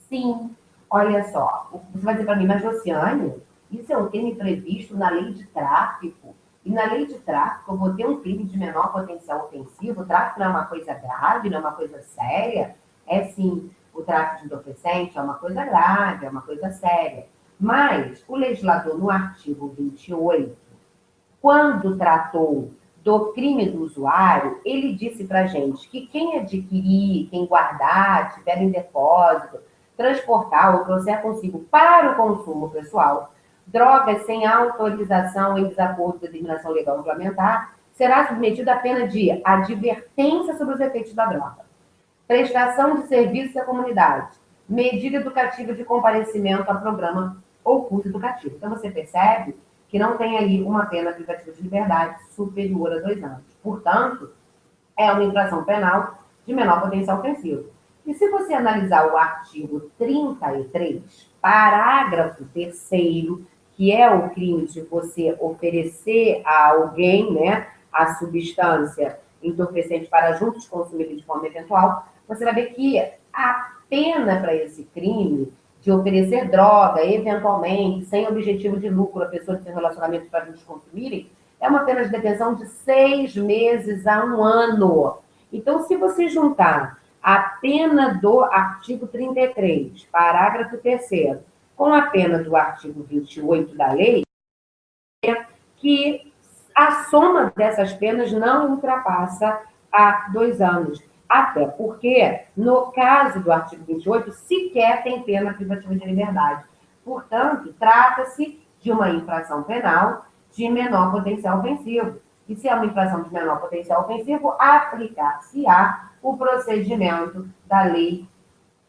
Sim. Olha só, você vai dizer para mim, mas Josiane, isso é um crime previsto na lei de tráfico. E na lei de tráfico, eu vou ter um crime de menor potencial ofensivo. O tráfico não é uma coisa grave, não é uma coisa séria. É sim, o tráfico de entorpecente é uma coisa grave, é uma coisa séria. Mas o legislador, no artigo 28, quando tratou do crime do usuário, ele disse para a gente que quem adquirir, quem guardar, tiver em depósito, transportar ou trouxer consigo para o consumo pessoal drogas sem autorização em desacordo com a determinação legal regulamentar, será submetido à pena de advertência sobre os efeitos da droga, prestação de serviços à comunidade, medida educativa de comparecimento a programa ou curso educativo. Então, você percebe que não tem ali uma pena privativa de liberdade superior a 2 anos. Portanto, é uma infração penal de menor potencial ofensivo. E se você analisar o artigo 33, parágrafo 3º, que é o crime de você oferecer a alguém, né, a substância entorpecente para juntos consumir de forma eventual, você vai ver que a pena para esse crime de oferecer droga, eventualmente, sem objetivo de lucro, a pessoa de ter relacionamento para adultos consumirem, é uma pena de detenção de 6 meses a 1 ano. Então, se você juntar a pena do artigo 33, parágrafo 3º, com a pena do artigo 28 da lei, que a soma dessas penas não ultrapassa a 2 anos. Até porque, no caso do artigo 28, sequer tem pena privativa de liberdade. Portanto, trata-se de uma infração penal de menor potencial ofensivo. E se é uma infração de menor potencial ofensivo, aplicar-se-á o procedimento da Lei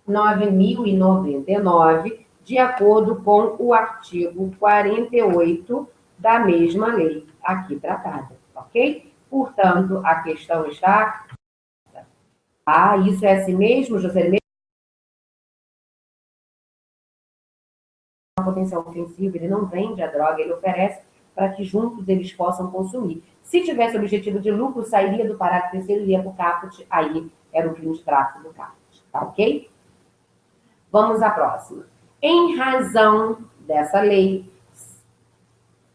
9.099, de acordo com o artigo 48 da mesma lei aqui tratada, ok? Portanto, a questão está... Ah, isso é assim mesmo, José? Potencial ofensivo, ele não vende a droga, ele oferece para que juntos eles possam consumir. Se tivesse objetivo de lucro, sairia do parágrafo 3º e iria para o caput, aí era um crime de tráfico do caput, tá ok? Vamos à próxima. Em razão dessa lei,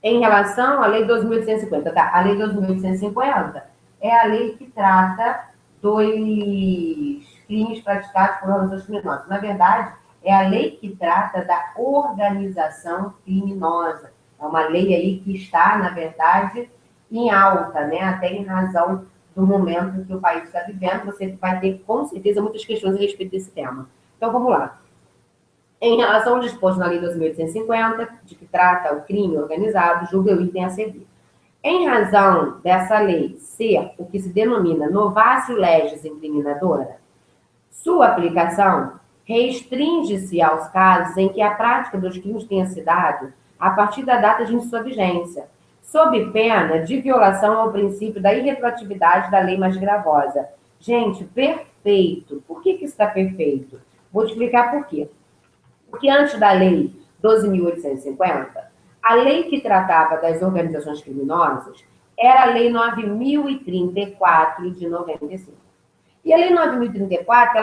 em relação à lei 2.850, tá? A lei 2.850 é a lei que trata dos crimes praticados por organizações criminosas. Na verdade, é a lei que trata da organização criminosa. É uma lei aí que está, na verdade, em alta, né? Até em razão do momento que o país está vivendo. Você vai ter, com certeza, muitas questões a respeito desse tema. Então, vamos lá. Em relação ao disposto na Lei 2.850, de que trata o crime organizado, julga o item a seguir. Em razão dessa lei ser o que se denomina novatio legis incriminadora, sua aplicação restringe-se aos casos em que a prática dos crimes tenha se dado a partir da data de sua vigência, sob pena de violação ao princípio da irretroatividade da lei mais gravosa. Gente, perfeito. Por que isso está perfeito? Vou te explicar por quê. Porque antes da lei 12.850, a lei que tratava das organizações criminosas era a lei 9.034 de 95. E a lei 9.034,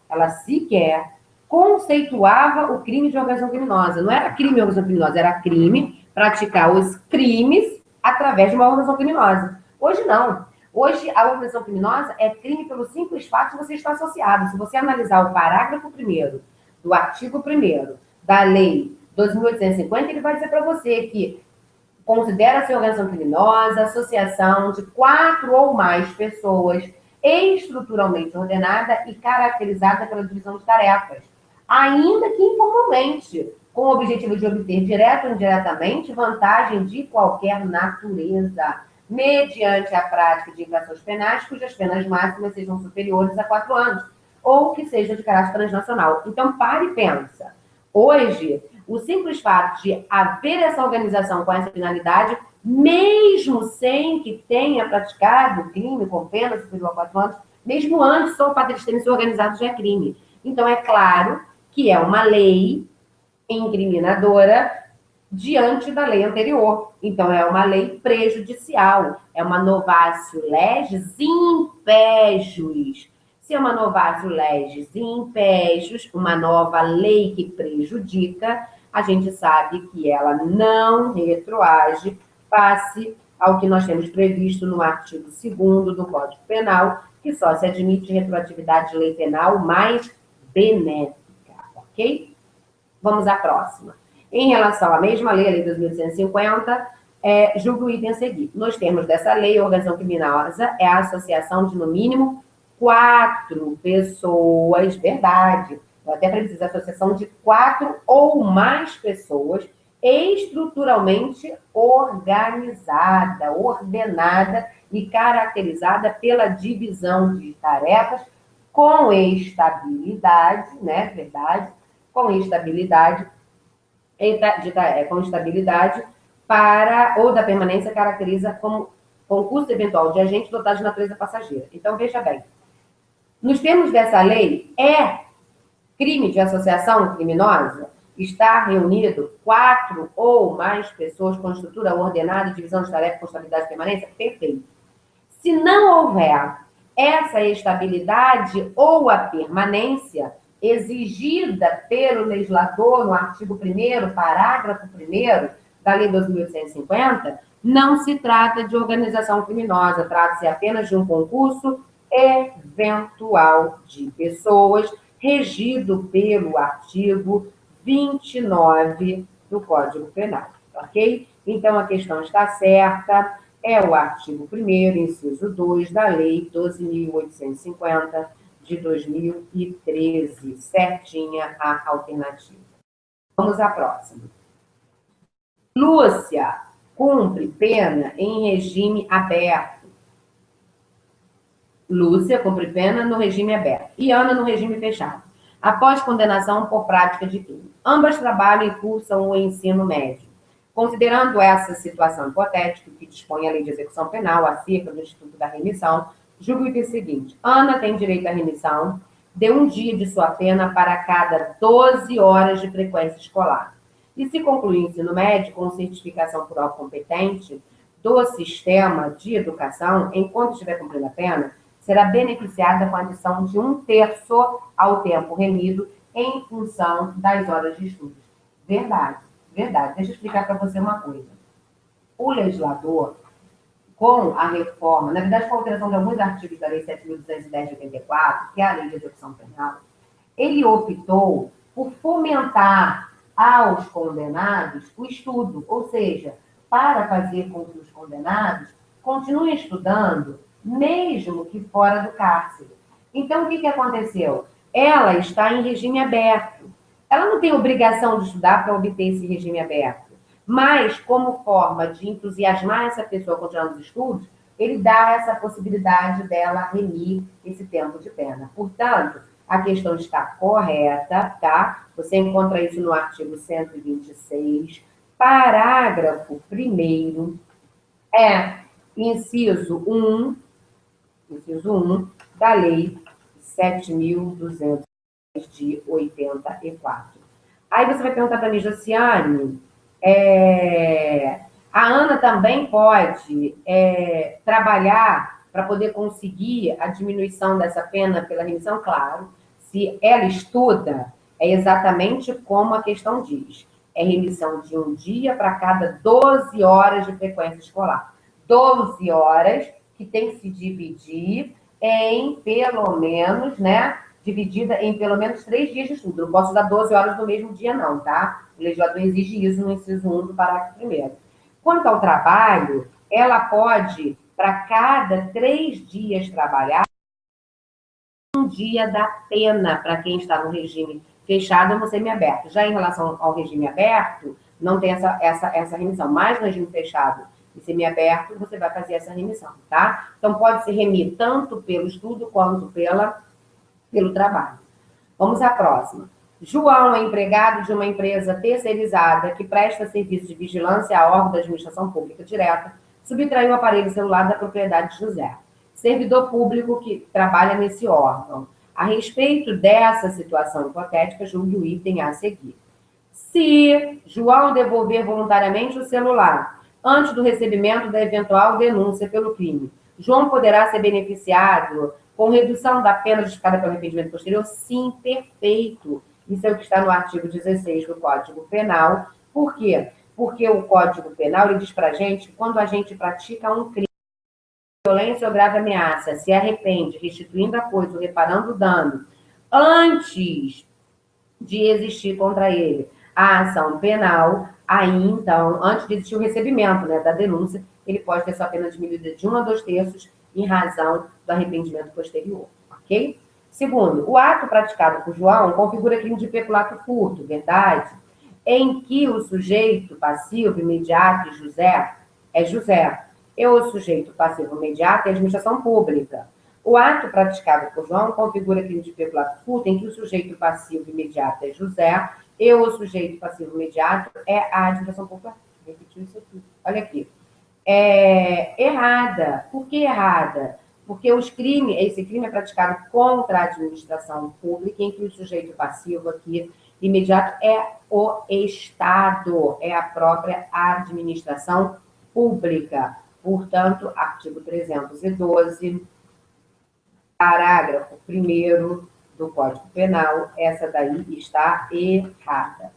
ela sequer conceituava o crime de organização criminosa. Não era crime de organização criminosa, era crime praticar os crimes através de uma organização criminosa. Hoje não. Hoje, a organização criminosa é crime pelo simples fato de você estar associado. Se você analisar o parágrafo 1º do artigo 1º da lei 2.850, ele vai dizer para você que considera-se organização criminosa associação de 4 ou mais pessoas estruturalmente ordenada e caracterizada pela divisão de tarefas, ainda que informalmente, com o objetivo de obter, direto ou indiretamente, vantagem de qualquer natureza, mediante a prática de infrações penais, cujas penas máximas sejam superiores a 4 anos, ou que seja de caráter transnacional. Então, pare e pensa. Hoje, o simples fato de haver essa organização com essa finalidade, mesmo sem que tenha praticado crime com pena superior a 4 anos, mesmo antes, só o fato de eles terem se organizado já é crime. Então, é claro que é uma lei incriminadora diante da lei anterior. Então, é uma lei prejudicial, é uma novatio legis impejus. Se é uma novatio legis impejus, uma nova lei que prejudica, a gente sabe que ela não retroage face ao que nós temos previsto no artigo 2º do Código Penal, que só se admite retroatividade de lei penal mais benéfica, ok? Vamos à próxima. Em relação à mesma lei, a Lei 2.850, julga o item a seguir. Nos termos dessa lei, a organização criminosa é a associação de, no mínimo, 4 pessoas, verdade. Eu até preciso a associação de 4 ou mais pessoas estruturalmente organizada, ordenada e caracterizada pela divisão de tarefas com estabilidade, né, verdade? Com estabilidade para ou da permanência caracteriza como concurso eventual de agente dotado de natureza passageira. Então, veja bem, nos termos dessa lei, é crime de associação criminosa estar reunido 4 ou mais pessoas com estrutura ordenada, divisão de tarefa, com estabilidade e permanência? Perfeito. Se não houver essa estabilidade ou a permanência, exigida pelo legislador no artigo 1º, parágrafo 1º da Lei 2.850, não se trata de organização criminosa, trata-se apenas de um concurso eventual de pessoas, regido pelo artigo 29 do Código Penal, ok? Então, a questão está certa, é o artigo 1º, inciso 2 da Lei 12.850 de 2013, certinha a alternativa. Vamos à próxima. Lúcia cumpre pena em regime aberto. Lúcia cumpre pena no regime aberto e Ana no regime fechado, após condenação por prática de crime. Ambas trabalham e cursam o ensino médio. Considerando essa situação hipotética que dispõe a Lei de Execução Penal acerca do Instituto da Remissão, julgo o seguinte: Ana tem direito à remissão de um dia de sua pena para cada 12 horas de frequência escolar. E se concluir o ensino médio com certificação por órgão competente do sistema de educação, enquanto estiver cumprindo a pena, será beneficiada com a adição de 1/3 ao tempo remido em função das horas de estudos. Verdade, verdade. Deixa eu explicar para você uma coisa. O legislador, com a reforma, na verdade, com a alteração de alguns artigos da Lei 7.210 de 84, que é a Lei de Execução Penal, ele optou por fomentar aos condenados o estudo, ou seja, para fazer com que os condenados continuem estudando, mesmo que fora do cárcere. Então, o que aconteceu? Ela está em regime aberto. Ela não tem obrigação de estudar para obter esse regime aberto, mas, como forma de entusiasmar essa pessoa a continuar nos estudos, ele dá essa possibilidade dela remir esse tempo de pena. Portanto, a questão está correta, tá? Você encontra isso no artigo 126, parágrafo 1º, inciso 1 da Lei 7.200 de 84. Aí você vai perguntar para mim, Josiane, a Ana também pode trabalhar para poder conseguir a diminuição dessa pena pela remissão? Claro. Se ela estuda, é exatamente como a questão diz. É remissão de um dia para cada 12 horas de frequência escolar. 12 horas que tem que se dividir em pelo menos, né? Dividida em pelo menos 3 dias de estudo. Não posso dar 12 horas no mesmo dia, não, tá? O legislador exige isso no inciso 1 do parágrafo 1º. Quanto ao trabalho, ela pode, para cada 3 dias trabalhar, um dia da pena para quem está no regime fechado ou no semiaberto. Já em relação ao regime aberto, não tem essa remissão. Mas no regime fechado e semiaberto, você vai fazer essa remissão, tá? Então, pode se remir tanto pelo estudo quanto pelo trabalho. Vamos à próxima. João é empregado de uma empresa terceirizada que presta serviço de vigilância a órgão da administração pública direta, subtraiu o aparelho celular da propriedade de José, servidor público que trabalha nesse órgão. A respeito dessa situação hipotética, julgue o item a seguir. Se João devolver voluntariamente o celular antes do recebimento da eventual denúncia pelo crime, João poderá ser beneficiado com redução da pena justificada pelo arrependimento posterior? Sim, perfeito. Isso é o que está no artigo 16 do Código Penal. Por quê? Porque o Código Penal ele diz para a gente que quando a gente pratica um crime, violência ou grave ameaça, se arrepende, restituindo a coisa ou reparando o dano, antes de existir contra ele a ação penal, aí, então, antes de existir o recebimento, né, da denúncia, ele pode ter sua pena diminuída de 1 a 2/3 em razão do arrependimento posterior, ok? Segundo, o ato praticado por João configura crime de peculato furto, verdade? Em que o sujeito passivo imediato é José, e o sujeito passivo imediato é a administração pública. O ato praticado por João configura crime de peculato furto em que o sujeito passivo imediato é José e o sujeito passivo imediato é a administração pública. Repetiu isso aqui. Olha aqui. Errada. Por que errada? Porque esse crime é praticado contra a administração pública, em que o sujeito passivo aqui imediato é o Estado, é a própria administração pública. Portanto, artigo 312, parágrafo 1º do Código Penal, essa daí está errada.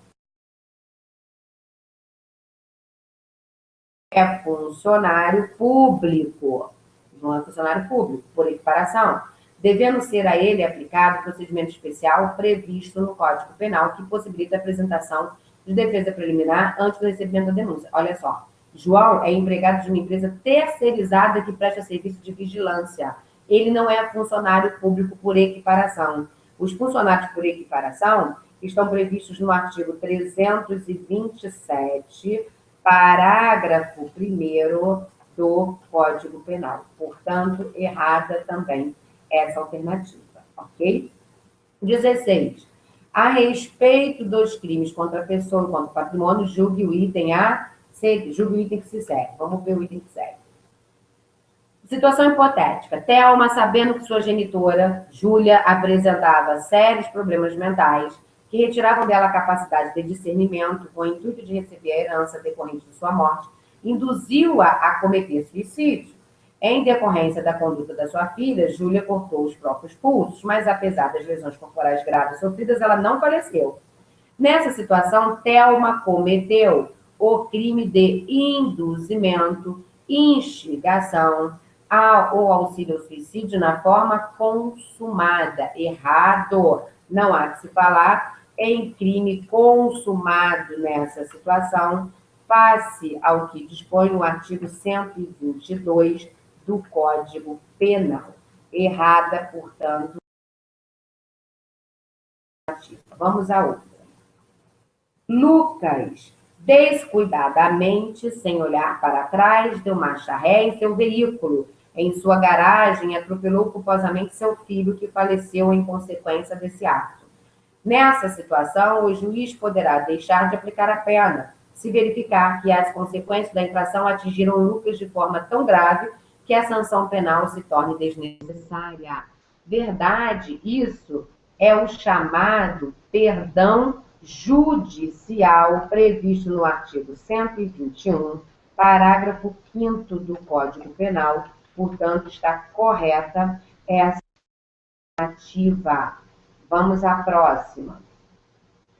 É funcionário público, não é funcionário público, por equiparação, devendo ser a ele aplicado o procedimento especial previsto no Código Penal que possibilita a apresentação de defesa preliminar antes do recebimento da denúncia. Olha só, João é empregado de uma empresa terceirizada que presta serviço de vigilância. Ele não é funcionário público por equiparação. Os funcionários por equiparação estão previstos no artigo 327, parágrafo 1º do Código Penal. Portanto, errada também essa alternativa, ok? 16. A respeito dos crimes contra a pessoa e contra o patrimônio, julgue o item a seguir. Julgue o item que se segue. Vamos ver o item que segue. Situação hipotética. Thelma, sabendo que sua genitora, Júlia, apresentava sérios problemas mentais que retiravam dela a capacidade de discernimento com o intuito de receber a herança decorrente de sua morte, induziu-a a cometer suicídio. Em decorrência da conduta da sua filha, Júlia cortou os próprios pulsos, mas apesar das lesões corporais graves sofridas, ela não faleceu. Nessa situação, Thelma cometeu o crime de induzimento, instigação ou auxílio ao suicídio na forma consumada. Errado. Não há que se falar em crime consumado nessa situação, face ao que dispõe o artigo 122 do Código Penal. Errada, portanto. Vamos a outra. Lucas, descuidadamente, sem olhar para trás, deu marcha ré em seu veículo. Em sua garagem, atropelou culposamente seu filho, que faleceu em consequência desse ato. Nessa situação, o juiz poderá deixar de aplicar a pena, se verificar que as consequências da infração atingiram Lucas de forma tão grave que a sanção penal se torne desnecessária. Verdade, isso é o chamado perdão judicial previsto no artigo 121, parágrafo 5º do Código Penal. Portanto, está correta essa alternativa. Vamos à próxima.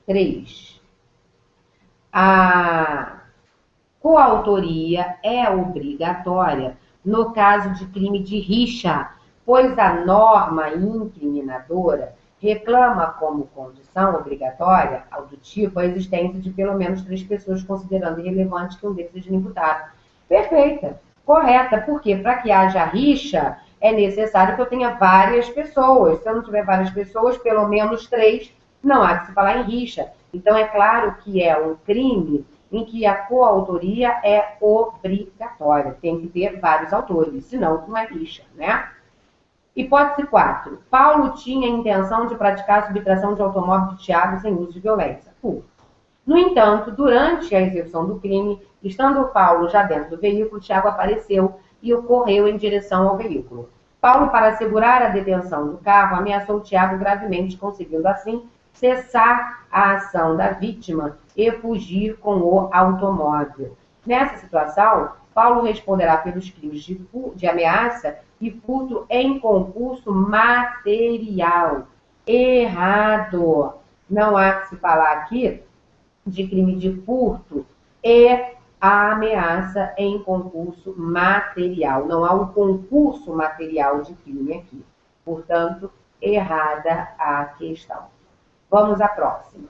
3. A coautoria é obrigatória no caso de crime de rixa, pois a norma incriminadora reclama como condição obrigatória ao do tipo a existência de pelo menos 3 pessoas, considerando irrelevante que um deles seja imputado. Perfeita, correta, porque para que haja rixa é necessário que eu tenha várias pessoas. Se eu não tiver várias pessoas, pelo menos 3, não há que se falar em rixa. Então é claro que é um crime em que a coautoria é obrigatória. Tem que ter vários autores, senão não é rixa, né? Hipótese 4. Paulo tinha a intenção de praticar a subtração de automóvel de Tiago sem uso de violência. No entanto, durante a execução do crime, estando Paulo já dentro do veículo, Tiago apareceu e correu em direção ao veículo. Paulo, para assegurar a detenção do carro, ameaçou Tiago gravemente, conseguindo assim cessar a ação da vítima e fugir com o automóvel. Nessa situação, Paulo responderá pelos crimes de ameaça e furto em concurso material. Errado. Não há que se falar aqui de crime de furto e a ameaça em concurso material. Não há um concurso material de crime aqui. Portanto, errada a questão. Vamos à próxima.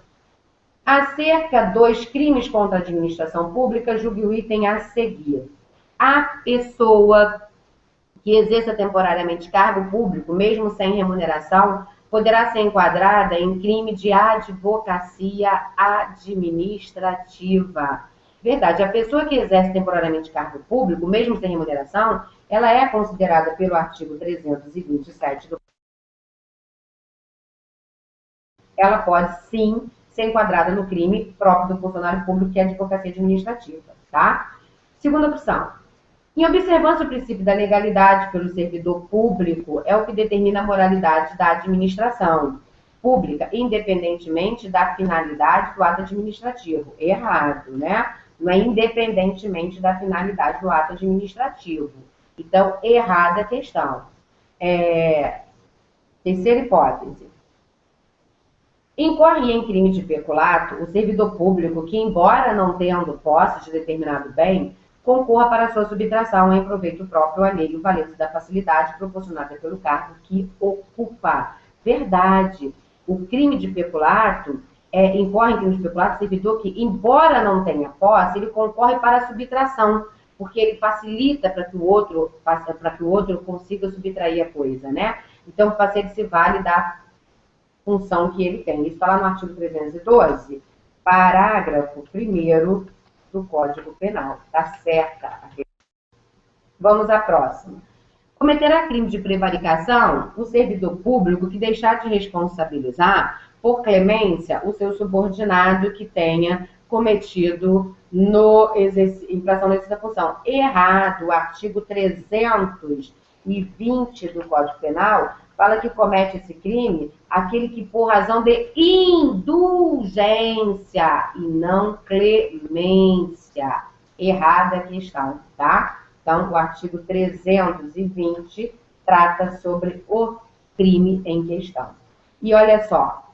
Acerca dos crimes contra a administração pública, julgue o item a seguir. A pessoa que exerça temporariamente cargo público, mesmo sem remuneração, poderá ser enquadrada em crime de advocacia administrativa. Verdade, a pessoa que exerce temporariamente cargo público, mesmo sem remuneração, ela é considerada pelo artigo 327 do... Ela pode, sim, ser enquadrada no crime próprio do funcionário público, que é a advocacia administrativa, tá? Segunda opção. Em observância ao princípio da legalidade pelo servidor público, é o que determina a moralidade da administração pública, independentemente da finalidade do ato administrativo. Errado, né? Não é independentemente da finalidade do ato administrativo. Então, errada a questão. Terceira hipótese. Incorre em crime de peculato o servidor público que, embora não tendo posse de determinado bem, concorra para sua subtração em proveito próprio alheio, valendo-se da facilidade proporcionada pelo cargo que ocupa. Verdade. O crime de peculato, incorre em crime de peculato o servidor que, embora não tenha posse, ele concorre para a subtração, porque ele facilita para que o outro consiga subtrair a coisa, né? Então, ele se vale da função que ele tem. Isso está lá no artigo 312, parágrafo 1º do Código Penal. Tá certa. Vamos à próxima. Cometerá crime de prevaricação o servidor público que deixar de responsabilizar por clemência o seu subordinado que tenha cometido infração no exercício da função. Errado. O artigo 320 do Código Penal fala que comete esse crime aquele que, por razão de indulgência e não clemência. Errada a questão, tá? Então, o artigo 320 trata sobre o crime em questão. E olha só,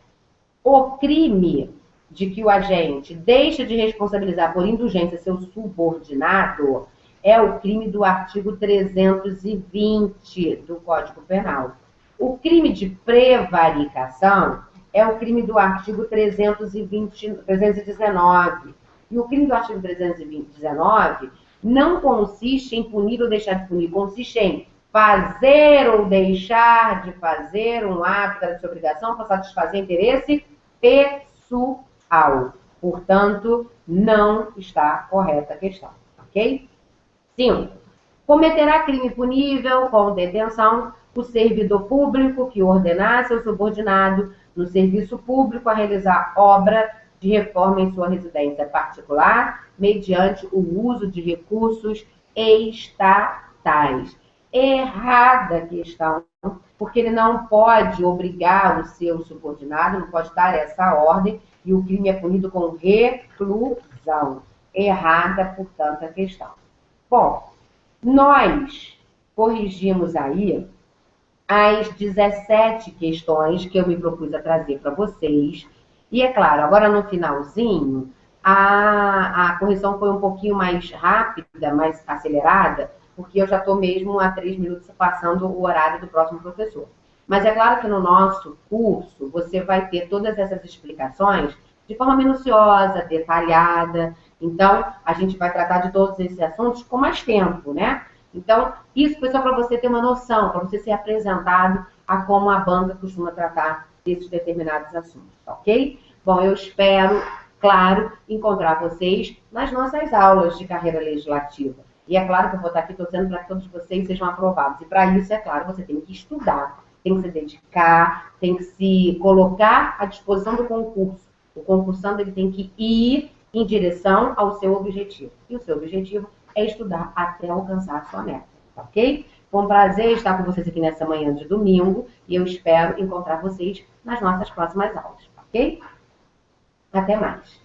o crime de que o agente deixa de responsabilizar por indulgência seu subordinado é o crime do artigo 320 do Código Penal. O crime de prevaricação é o crime do artigo 319. E o crime do artigo 319 não consiste em punir ou deixar de punir, consiste em fazer ou deixar de fazer um ato de sua obrigação para satisfazer interesse pessoal. Portanto, não está correta a questão, ok? 5. Cometerá crime punível com detenção o servidor público que ordenar seu subordinado no serviço público a realizar obra de reforma em sua residência particular, mediante o uso de recursos estatais. Errada a questão, porque ele não pode obrigar o seu subordinado, não pode dar essa ordem, e o crime é punido com reclusão. Errada, portanto, a questão. Bom, nós corrigimos aí as 17 questões que eu me propus a trazer para vocês. E é claro, agora no finalzinho, a correção foi um pouquinho mais rápida, mais acelerada, porque eu já estou mesmo há 3 minutos passando o horário do próximo professor. Mas é claro que no nosso curso você vai ter todas essas explicações de forma minuciosa, detalhada. Então, a gente vai tratar de todos esses assuntos com mais tempo, né? Então, isso foi só para você ter uma noção, para você ser apresentado a como a banca costuma tratar desses determinados assuntos, ok? Bom, eu espero, claro, encontrar vocês nas nossas aulas de carreira legislativa. E é claro que eu vou estar aqui torcendo para que todos vocês sejam aprovados. E para isso, é claro, você tem que estudar, tem que se dedicar, tem que se colocar à disposição do concurso. O concursando ele tem que ir em direção ao seu objetivo. E o seu objetivo é estudar até alcançar a sua meta, ok? Foi um prazer estar com vocês aqui nessa manhã de domingo e eu espero encontrar vocês nas nossas próximas aulas, ok? Até mais!